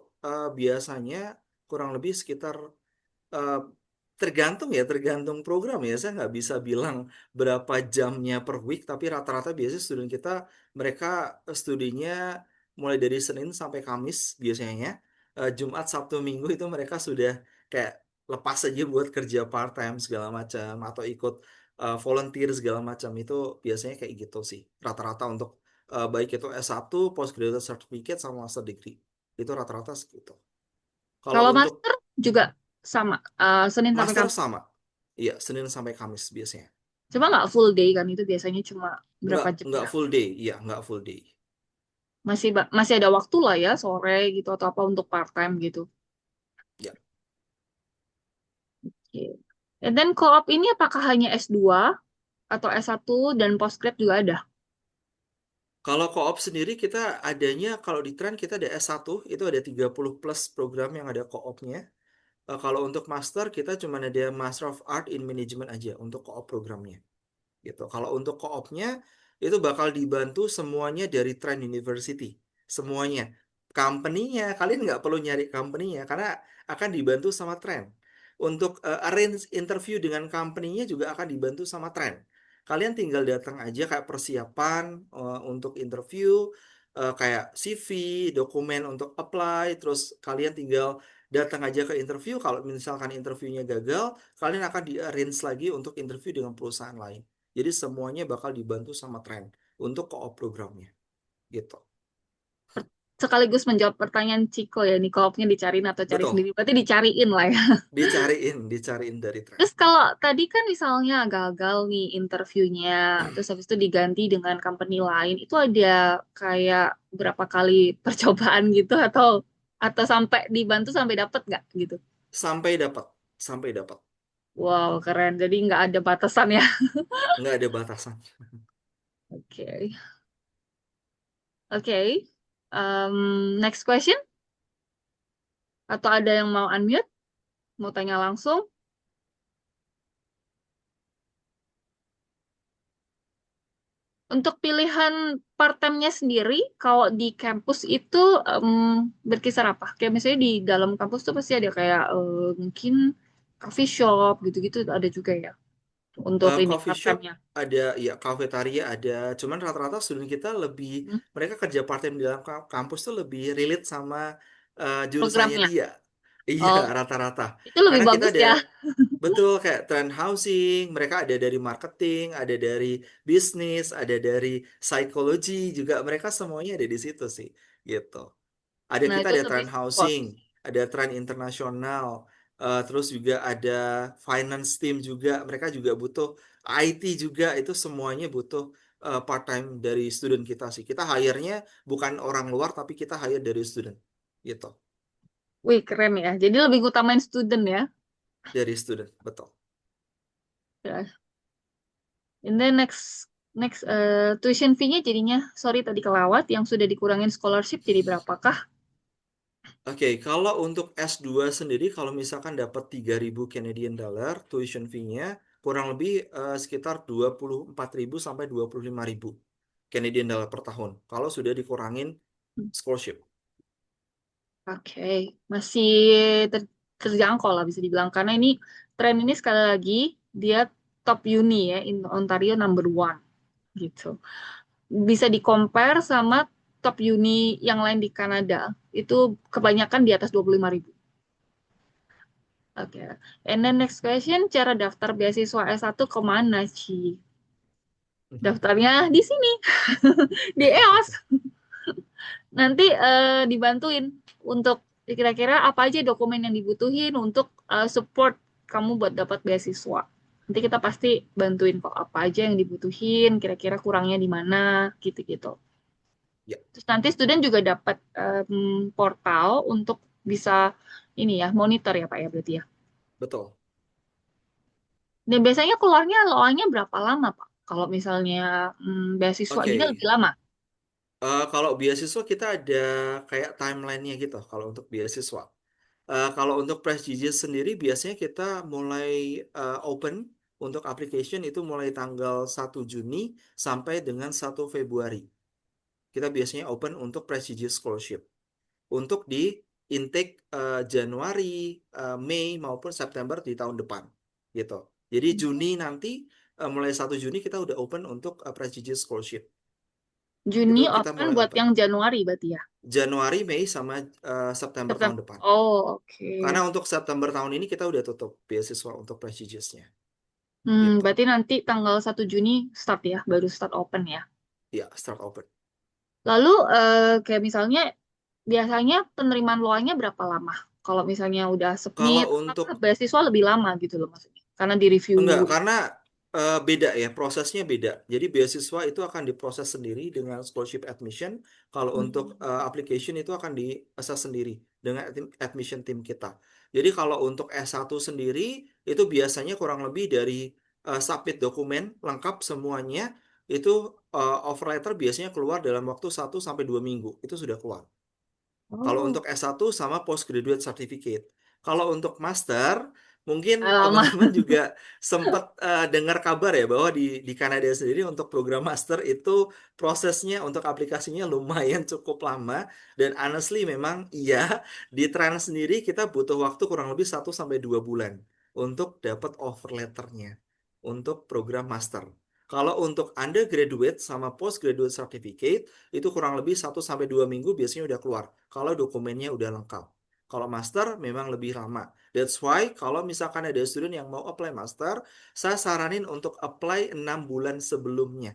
biasanya kurang lebih sekitar eh, tergantung ya, tergantung program ya. Saya nggak bisa bilang berapa jamnya per week, tapi rata-rata biasanya student kita mereka studinya mulai dari Senin sampai Kamis biasanya. Jumat, Sabtu, Minggu itu mereka sudah kayak lepas aja buat kerja part time segala macam atau ikut volunteer segala macam itu biasanya kayak gitu sih. Rata-rata untuk baik itu S1, postgraduate certificate sama master degree. Itu rata-rata segitu. Kalau Kalau untuk master juga sama, Senin sampai master Kamis. sama. Iya, Senin sampai Kamis biasanya. Cuma nggak full day kan, itu biasanya cuma berapa jam Nggak ya. full day. Iya, nggak full day. Masih ada waktu lah ya, sore gitu atau apa untuk part time gitu. Ya. Oke. And then co-op ini apakah hanya S2 atau S1 dan postgrad juga ada? Kalau co-op sendiri kita adanya, kalau di Trend kita ada S1, itu ada 30 plus program yang ada co-opnya. Kalau untuk master, kita cuma ada Master of Art in Management aja untuk co-op programnya. Gitu. Kalau untuk co-opnya itu bakal dibantu semuanya dari Trend University, semuanya. Company-nya kalian nggak perlu nyari company-nya karena akan dibantu sama Trend. Untuk arrange interview dengan company-nya juga akan dibantu sama Trend. Kalian tinggal datang aja kayak persiapan untuk interview, kayak CV, dokumen untuk apply, terus kalian tinggal datang aja ke interview. Kalau misalkan interviewnya gagal, kalian akan di-arrange lagi untuk interview dengan perusahaan lain. Jadi semuanya bakal dibantu sama Trend untuk co-op programnya gitu. Sekaligus menjawab pertanyaan Ciko ya, nih co-opnya dicariin atau cari Betul, sendiri. Berarti dicariin lah ya. dicariin dari Trend. Terus kalau tadi kan misalnya gagal nih interviewnya, terus habis itu diganti dengan company lain, itu ada kayak berapa kali percobaan gitu atau sampai dibantu sampai dapet nggak gitu? Sampai dapat, sampai dapat. Wow, keren. Jadi nggak ada batasan ya. Nggak ada batasan. Oke. Oke. Next question? Atau ada yang mau unmute? Mau tanya langsung? Untuk pilihan part-time-nya sendiri, kalau di kampus itu berkisar apa? Kayak misalnya di dalam kampus tuh pasti ada kayak mungkin coffee shop gitu-gitu ada juga ya untuk ini Coffee shop part-time-nya. ada, ya kafetaria ada. Cuman rata-rata student kita lebih, Hmm, mereka kerja part time di dalam kampus tuh lebih relate sama jurusannya programnya. dia. Iya, Oh, rata-rata. itu lebih Karena kita bagus ada, ya. betul kayak trend housing, mereka ada dari marketing, ada dari bisnis, ada dari psikologi juga. Mereka semuanya ada di situ sih, gitu. Ada Nah, kita itu ada lebih tren support. housing, ada tren internasional, terus juga ada finance team juga. Mereka juga butuh IT juga. Itu semuanya butuh part time dari student kita sih. Kita hire-nya bukan orang luar, tapi kita hire dari student, gitu. Wih, keren ya. Jadi lebih utamain student ya. Dari student, betul. Ya. And then tuition fee-nya jadinya, sorry tadi kelewat, yang sudah dikurangin scholarship jadi berapakah? Oke, kalau untuk S2 sendiri, kalau misalkan dapat 3.000 Canadian dollar, tuition fee-nya kurang lebih sekitar 24.000 sampai 25.000 Canadian dollar per tahun. Kalau sudah dikurangin scholarship. Oke, masih ter- terjangkau lah bisa dibilang karena ini tren ini sekali lagi dia top uni ya in Ontario number one gitu. Bisa di compare sama top uni yang lain di Kanada itu kebanyakan di atas 25.000. Oke, and then next question, cara daftar beasiswa S1 kemana, Ci? Daftarnya di sini, di EOS. Nanti dibantuin untuk kira-kira apa aja dokumen yang dibutuhin untuk support kamu buat dapat beasiswa. Nanti kita pasti bantuin kok apa aja yang dibutuhin, kira-kira kurangnya di mana, gitu-gitu. Ya, Terus nanti student juga dapat portal untuk bisa ini ya, monitor ya Pak ya berarti ya. betul. Dan biasanya keluarnya loanya berapa lama Pak? Kalau misalnya beasiswa Oke, gini lebih lama. kalau beasiswa kita ada kayak timeline-nya gitu kalau untuk beasiswa. Kalau untuk prestigious sendiri biasanya kita mulai open untuk application itu mulai tanggal 1 Juni sampai dengan 1 Februari. Kita biasanya open untuk prestigious scholarship. Untuk di intake Januari, Mei maupun September di tahun depan gitu. Jadi Juni nanti mulai 1 Juni kita udah open untuk prestigious scholarship. Itu Juni kita open mulai buat open. yang Januari berarti ya. Januari, Mei sama September tahun September. depan. Oh, Karena oke. untuk September tahun ini kita udah tutup beasiswa untuk prestigiousnya gitu. Berarti nanti tanggal 1 Juni start ya, baru start open ya. Ya, start open. Lalu kayak misalnya biasanya penerimaan loanya berapa lama? Kalau misalnya udah Kalau submit, untuk apakah beasiswa lebih lama gitu loh maksudnya? Karena di review. enggak, karena beda ya, prosesnya beda. Jadi beasiswa itu akan diproses sendiri dengan scholarship admission. Kalau untuk Hmm. application itu akan di-assess sendiri dengan admission team kita. Jadi kalau untuk S1 sendiri itu biasanya kurang lebih dari submit dokumen lengkap semuanya itu offer letter biasanya keluar dalam waktu 1 sampai 2 minggu. Itu sudah keluar. Kalau Oh, untuk S1 sama postgraduate certificate. Kalau untuk master, mungkin lama. teman-teman juga sempat dengar kabar ya bahwa di Kanada sendiri untuk program master itu prosesnya untuk aplikasinya lumayan cukup lama dan honestly memang iya di trend sendiri kita butuh waktu kurang lebih 1 sampai 2 bulan untuk dapat offer letternya untuk program master. Kalau untuk undergraduate sama postgraduate certificate itu kurang lebih 1 sampai 2 minggu biasanya udah keluar kalau dokumennya udah lengkap. Kalau master memang lebih lama. That's why kalau misalkan ada student yang mau apply master, saya saranin untuk apply 6 bulan sebelumnya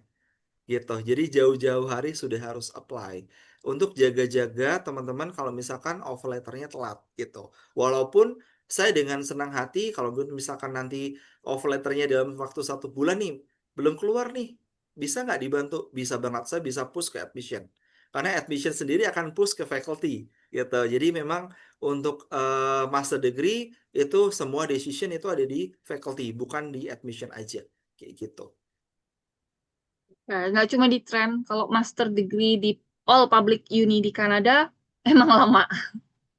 gitu. Jadi jauh-jauh hari sudah harus apply. Untuk jaga-jaga teman-teman kalau misalkan offer letternya telat gitu. Walaupun saya dengan senang hati kalau misalkan nanti offer letternya dalam waktu 1 bulan nih belum keluar nih, bisa nggak dibantu? Bisa banget, saya bisa push ke admission. Karena admission sendiri akan push ke faculty gitu. Jadi memang untuk master degree itu semua decision itu ada di faculty, bukan di admission aja. Kayak gitu. Nah, nggak cuma di tren, kalau master degree di all public uni di Kanada emang lama.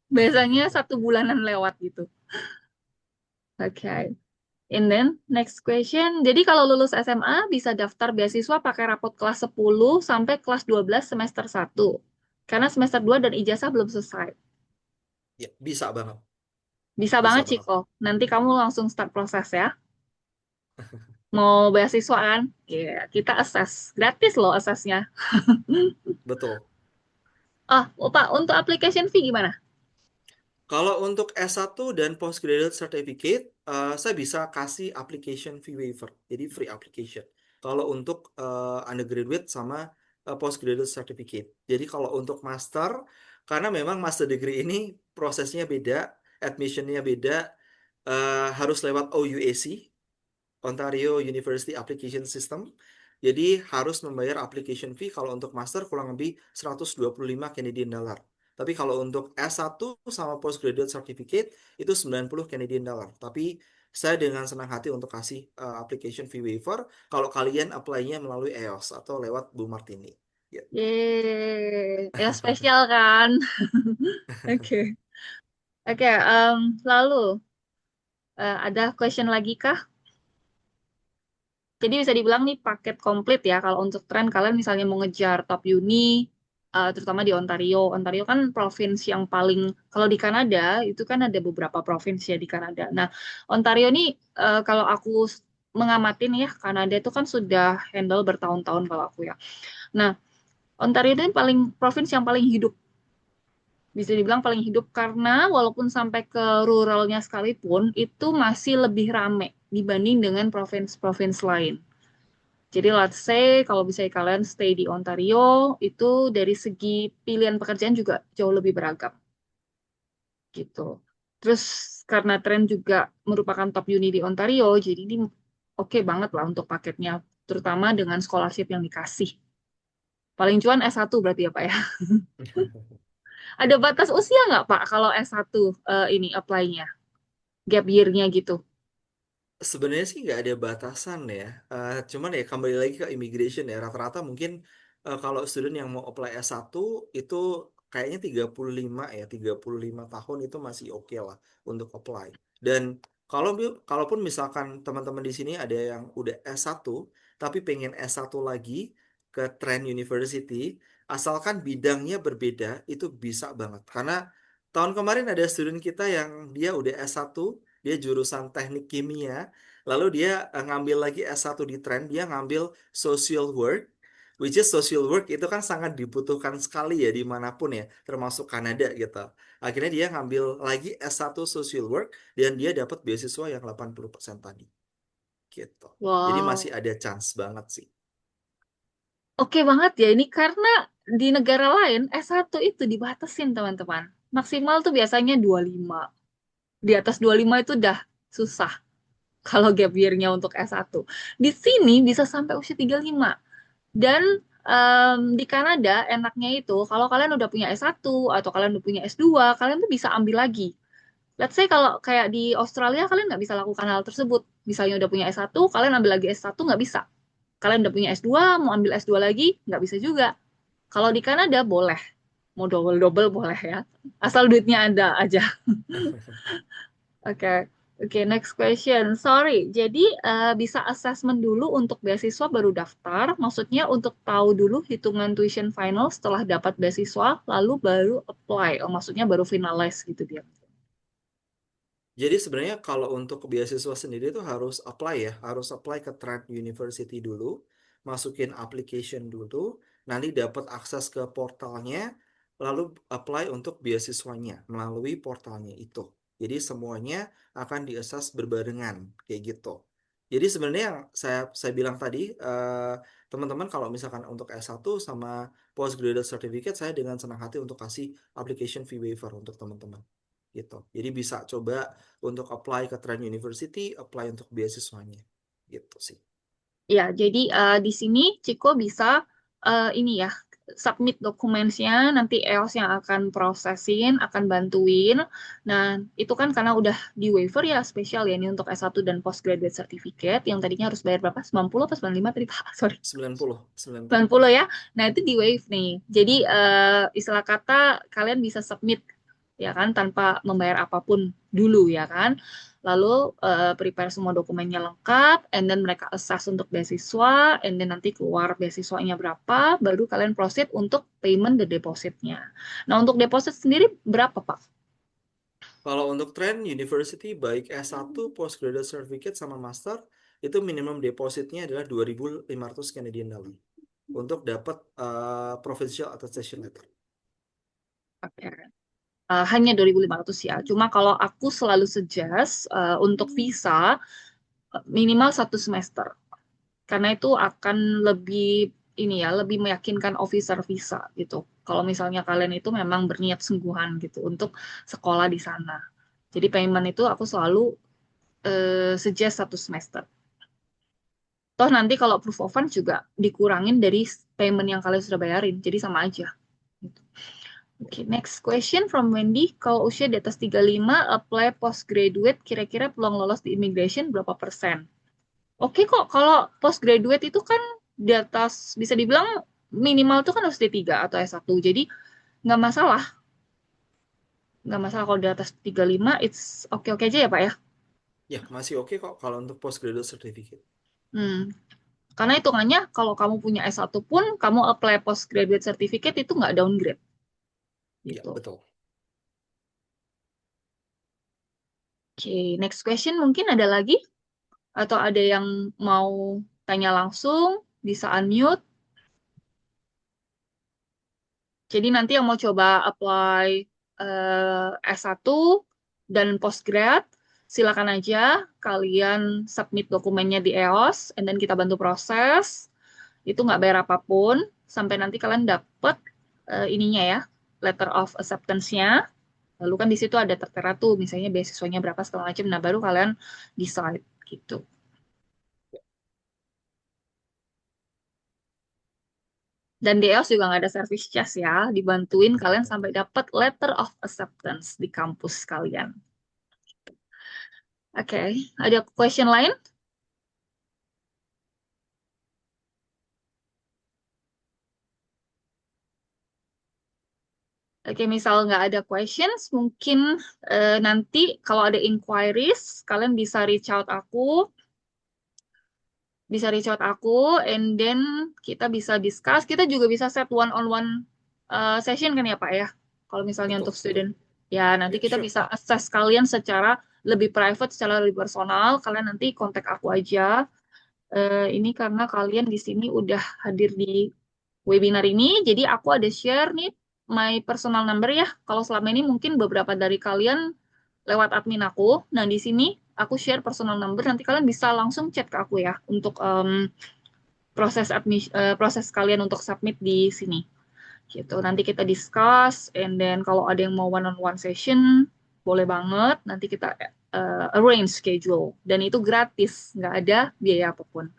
Biasanya 1 bulanan lewat gitu. Oke. And then next question. Jadi kalau lulus SMA bisa daftar beasiswa pakai rapot kelas 10 sampai kelas 12 semester 1. Karena semester 2 dan ijazah belum selesai. Ya, bisa banget. Bisa Bisa banget, banget. Ciko. Nanti kamu langsung start proses ya. Mau beasiswa kan? Ya, kita assess. Gratis loh assessnya. Betul. Pak, untuk application fee gimana? Kalau untuk S1 dan Postgraduate Certificate, saya bisa kasih application fee waiver, jadi free application. Kalau untuk undergraduate sama Postgraduate Certificate. Jadi kalau untuk master, karena memang master degree ini prosesnya beda, admissionnya beda, harus lewat OUAC, Ontario University Application System. Jadi harus membayar application fee kalau untuk master kurang lebih 125 Canadian dollar. Tapi kalau untuk S1 sama postgraduate certificate itu 90 Canadian dollar. Tapi saya dengan senang hati untuk kasih application fee waiver kalau kalian apply-nya melalui EOS atau lewat Bu Martini. Ya. Yeay, ya spesial kan? Oke. Oke, lalu ada question lagi kah? Jadi bisa dibilang nih paket komplit ya kalau untuk tren kalian misalnya mau ngejar top uni, terutama di Ontario. Ontario kan provinsi yang paling, kalau di Kanada itu kan ada beberapa provinsi ya di Kanada. Nah, Ontario nih kalau aku mengamatin ya, Kanada itu kan sudah handle bertahun-tahun kalau aku ya. Nah, Ontario itu paling provinsi yang paling hidup, bisa dibilang paling hidup karena walaupun sampai ke ruralnya sekalipun itu masih lebih rame dibanding dengan provinsi-provinsi lain. Jadi let's say kalau misalnya kalian stay di Ontario, itu dari segi pilihan pekerjaan juga jauh lebih beragam gitu. Terus karena tren juga merupakan top uni di Ontario, jadi ini oke banget lah untuk paketnya, terutama dengan scholarship yang dikasih. Paling cuan S1 berarti ya Pak ya. Ada batas usia nggak Pak kalau S1 ini apply-nya, gap year-nya gitu? Sebenarnya sih nggak ada batasan ya. Cuman ya kembali lagi ke immigration ya. Rata-rata mungkin kalau student yang mau apply S1 itu kayaknya 35 ya. 35 tahun itu masih oke lah untuk apply. Dan kalaupun misalkan teman-teman di sini ada yang udah S1 tapi pengen S1 lagi ke Trent University, asalkan bidangnya berbeda itu bisa banget. Karena tahun kemarin ada student kita yang dia udah S1, dia jurusan teknik kimia. Lalu dia ngambil lagi S1 di Trent, dia ngambil social work, which is social work itu kan sangat dibutuhkan sekali ya dimanapun ya, termasuk Kanada gitu. Akhirnya dia ngambil lagi S1 social work dan dia dapat beasiswa yang 80% tadi gitu. Jadi masih Wow, ada chance banget sih. oke banget ya ini karena di negara lain S1 itu dibatasin teman-teman. Maksimal tuh biasanya 25. Di atas 25 itu udah susah kalau gap year-nya untuk S1. Di sini bisa sampai usia 35. Dan di Kanada enaknya itu kalau kalian udah punya S1 atau kalian udah punya S2, kalian tuh bisa ambil lagi. Let's say kalau kayak di Australia kalian nggak bisa lakukan hal tersebut. Misalnya udah punya S1, kalian ambil lagi S1 nggak bisa. Kalian udah punya S2, mau ambil S2 lagi nggak bisa juga. Kalau di Kanada boleh, mau double-double boleh ya. Asal duitnya ada aja. Oke, Oke, next question. Sorry, jadi bisa assessment dulu untuk beasiswa baru daftar. Maksudnya untuk tahu dulu hitungan tuition final setelah dapat beasiswa, lalu baru apply. Oh, maksudnya baru finalize gitu dia. Jadi sebenarnya kalau untuk beasiswa sendiri itu harus apply ya, harus apply ke Trent University dulu, masukin application dulu, nanti dapat akses ke portalnya, lalu apply untuk beasiswanya melalui portalnya itu. Jadi semuanya akan diassess berbarengan kayak gitu. Jadi sebenarnya yang saya bilang tadi, teman-teman kalau misalkan untuk S1 sama postgraduate certificate, saya dengan senang hati untuk kasih application fee waiver untuk teman-teman gitu. Jadi bisa coba untuk apply ke Trent University, apply untuk beasiswanya. Gitu sih. Ya, jadi di sini Ciko bisa ini ya, submit dokumennya, nanti EOS yang akan prosesin, akan bantuin. Nah, itu kan karena udah di waiver ya spesial ya ini untuk S1 dan postgraduate certificate yang tadinya harus bayar berapa? 90 atau 95 tadi Pak? Sorry. 90, 90. 90 ya. Nah, itu di waive nih. Jadi istilah kata kalian bisa submit ya kan tanpa membayar apapun dulu ya kan. Lalu prepare semua dokumennya lengkap, and then mereka assess untuk beasiswa, and then nanti keluar beasiswanya berapa, baru kalian proceed untuk payment the depositnya. Nah, untuk deposit sendiri berapa, Pak? Kalau untuk Trend University, baik S1, Postgraduate Certificate, sama Master, itu minimum depositnya adalah 2.500 Canadian dollar untuk dapat Provincial Attestation Letter. Oke. Hanya 2.500 ya. Cuma kalau aku selalu suggest untuk visa minimal 1 semester. Karena itu akan lebih ini ya, lebih meyakinkan officer visa gitu. Kalau misalnya kalian itu memang berniat sungguhan gitu untuk sekolah di sana. Jadi payment itu aku selalu suggest 1 semester. Toh nanti kalau proof of fund juga dikurangin dari payment yang kalian sudah bayarin. Jadi sama aja. Gitu. Oke, next question from Wendy. Kalau usia di atas 35, apply postgraduate, kira-kira peluang lolos di immigration berapa persen? Oke kok, kalau postgraduate itu kan di atas, bisa dibilang minimal itu kan harus D3 atau S1. Jadi nggak masalah. Nggak masalah kalau di atas 35, it's oke-oke aja ya Pak ya? Ya, masih oke kok kalau untuk Postgraduate Certificate. Hmm. Karena hitungannya kalau kamu punya S1 pun, kamu apply postgraduate certificate itu nggak downgrade. Ya, Gitu. betul. Oke, next question mungkin ada lagi? Atau ada yang mau tanya langsung, bisa unmute. Jadi nanti yang mau coba apply S1 dan postgrad, silakan aja kalian submit dokumennya di EOS, and then kita bantu proses. Itu nggak bayar apapun, sampai nanti kalian dapet ininya ya, letter of acceptance-nya. Lalu kan di situ ada tertera tuh, misalnya beasiswanya berapa segala macam. Nah, baru kalian decide gitu. Dan di EOS juga nggak ada service charge ya, dibantuin kalian sampai dapat letter of acceptance di kampus kalian. Oke, ada question lain? Oke, misal nggak ada questions, mungkin nanti kalau ada inquiries, kalian bisa reach out aku, and then kita bisa discuss. Kita juga bisa set one-on-one session kan ya Pak ya? Kalau misalnya Betul, untuk betul. student. Ya, nanti Ya, kita sure. bisa assess kalian secara lebih private, secara lebih personal. Kalian nanti kontak aku aja. Ini karena kalian di sini udah hadir di webinar ini, jadi aku ada share nih my personal number ya. Kalau selama ini mungkin beberapa dari kalian lewat admin aku. Nah, di sini aku share personal number, nanti kalian bisa langsung chat ke aku ya untuk proses kalian untuk submit di sini. Gitu. Nanti kita discuss, and then kalau ada yang mau one-on-one session, boleh banget. Nanti kita arrange schedule. Dan itu gratis, nggak ada biaya apapun.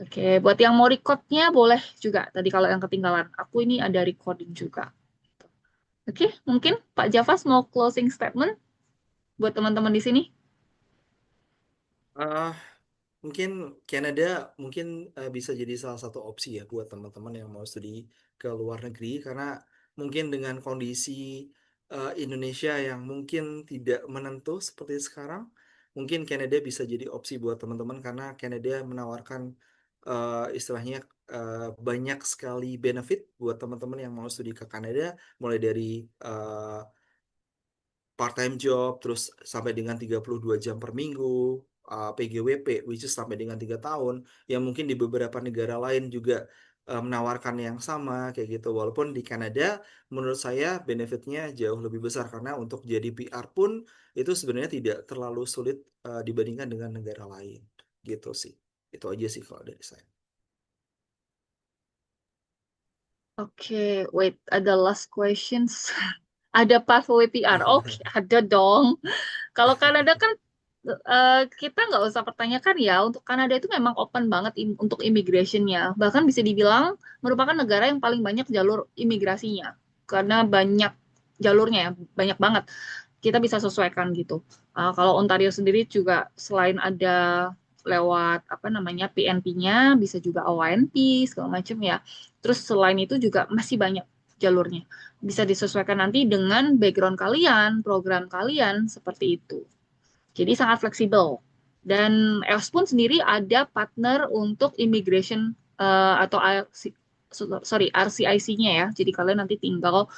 Oke, buat yang mau recordnya boleh juga. Tadi kalau yang ketinggalan, aku ini ada recording juga. Oke, mungkin Pak Javas mau closing statement buat teman-teman di sini. Ah, mungkin Kanada mungkin bisa jadi salah satu opsi ya buat teman-teman yang mau studi ke luar negeri karena mungkin dengan kondisi Indonesia yang mungkin tidak menentu seperti sekarang, mungkin Kanada bisa jadi opsi buat teman-teman karena Kanada menawarkan istilahnya banyak sekali benefit buat teman-teman yang mau studi ke Kanada, mulai dari part-time job, terus sampai dengan 32 jam per minggu, PGWP, which is sampai dengan 3 tahun, yang mungkin di beberapa negara lain juga menawarkan yang sama, kayak gitu. Walaupun di Kanada, menurut saya benefitnya jauh lebih besar, karena untuk jadi PR pun, itu sebenarnya tidak terlalu sulit dibandingkan dengan negara lain, gitu sih. Itu aja sih kalau dari saya. Oke, wait, ada last questions. Ada pathway PR. Oke, ada dong. Kalau Kanada kan Kita nggak usah pertanyakan ya, untuk Kanada itu memang open banget untuk immigration-nya. Bahkan bisa dibilang merupakan negara yang paling banyak jalur imigrasinya. Karena banyak jalurnya ya, banyak banget. Kita bisa sesuaikan gitu. Kalau Ontario sendiri juga selain ada lewat apa namanya PNP-nya, bisa juga ONP segala macam ya. Terus selain itu juga masih banyak jalurnya. Bisa disesuaikan nanti dengan background kalian, program kalian seperti itu. Jadi sangat fleksibel. Dan EOS pun sendiri ada partner untuk immigration atau sorry RCIC-nya ya. Jadi kalian nanti tinggal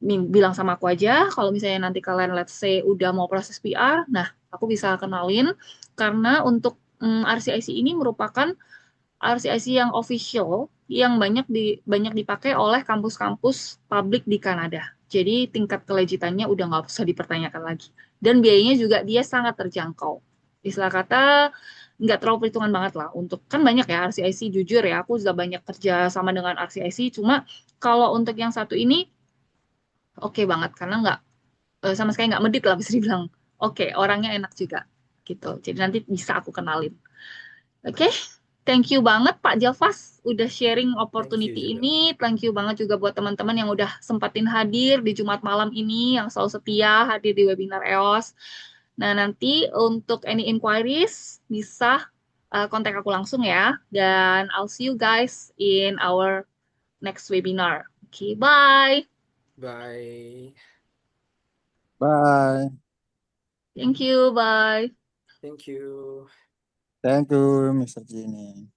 bilang sama aku aja kalau misalnya nanti kalian let's say udah mau proses PR, nah aku bisa kenalin karena untuk RCIC ini merupakan RCIC yang official yang banyak dipakai oleh kampus-kampus publik di Kanada. Jadi tingkat kelejitannya udah nggak usah dipertanyakan lagi. Dan biayanya juga dia sangat terjangkau. Istilah kata nggak terlalu perhitungan banget lah. Untuk kan banyak ya RCIC jujur ya. Aku sudah banyak kerja sama dengan RCIC. Cuma kalau untuk yang satu ini oke banget karena nggak sama sekali nggak medit lah bisa dibilang. Oke, orangnya enak juga gitu. Jadi nanti bisa aku kenalin. Oke, thank you banget Pak Jalfas udah sharing Thank you opportunity juga. ini. Thank you banget juga buat teman-teman yang udah sempatin hadir di Jumat malam ini, yang selalu setia hadir di webinar EOS. Nah, nanti untuk any inquiries bisa kontak aku langsung ya. Dan I'll see you guys in our next webinar. Oke, bye. Bye. Bye. Thank you, bye. Thank you. Thank you, Mr. Jimmy.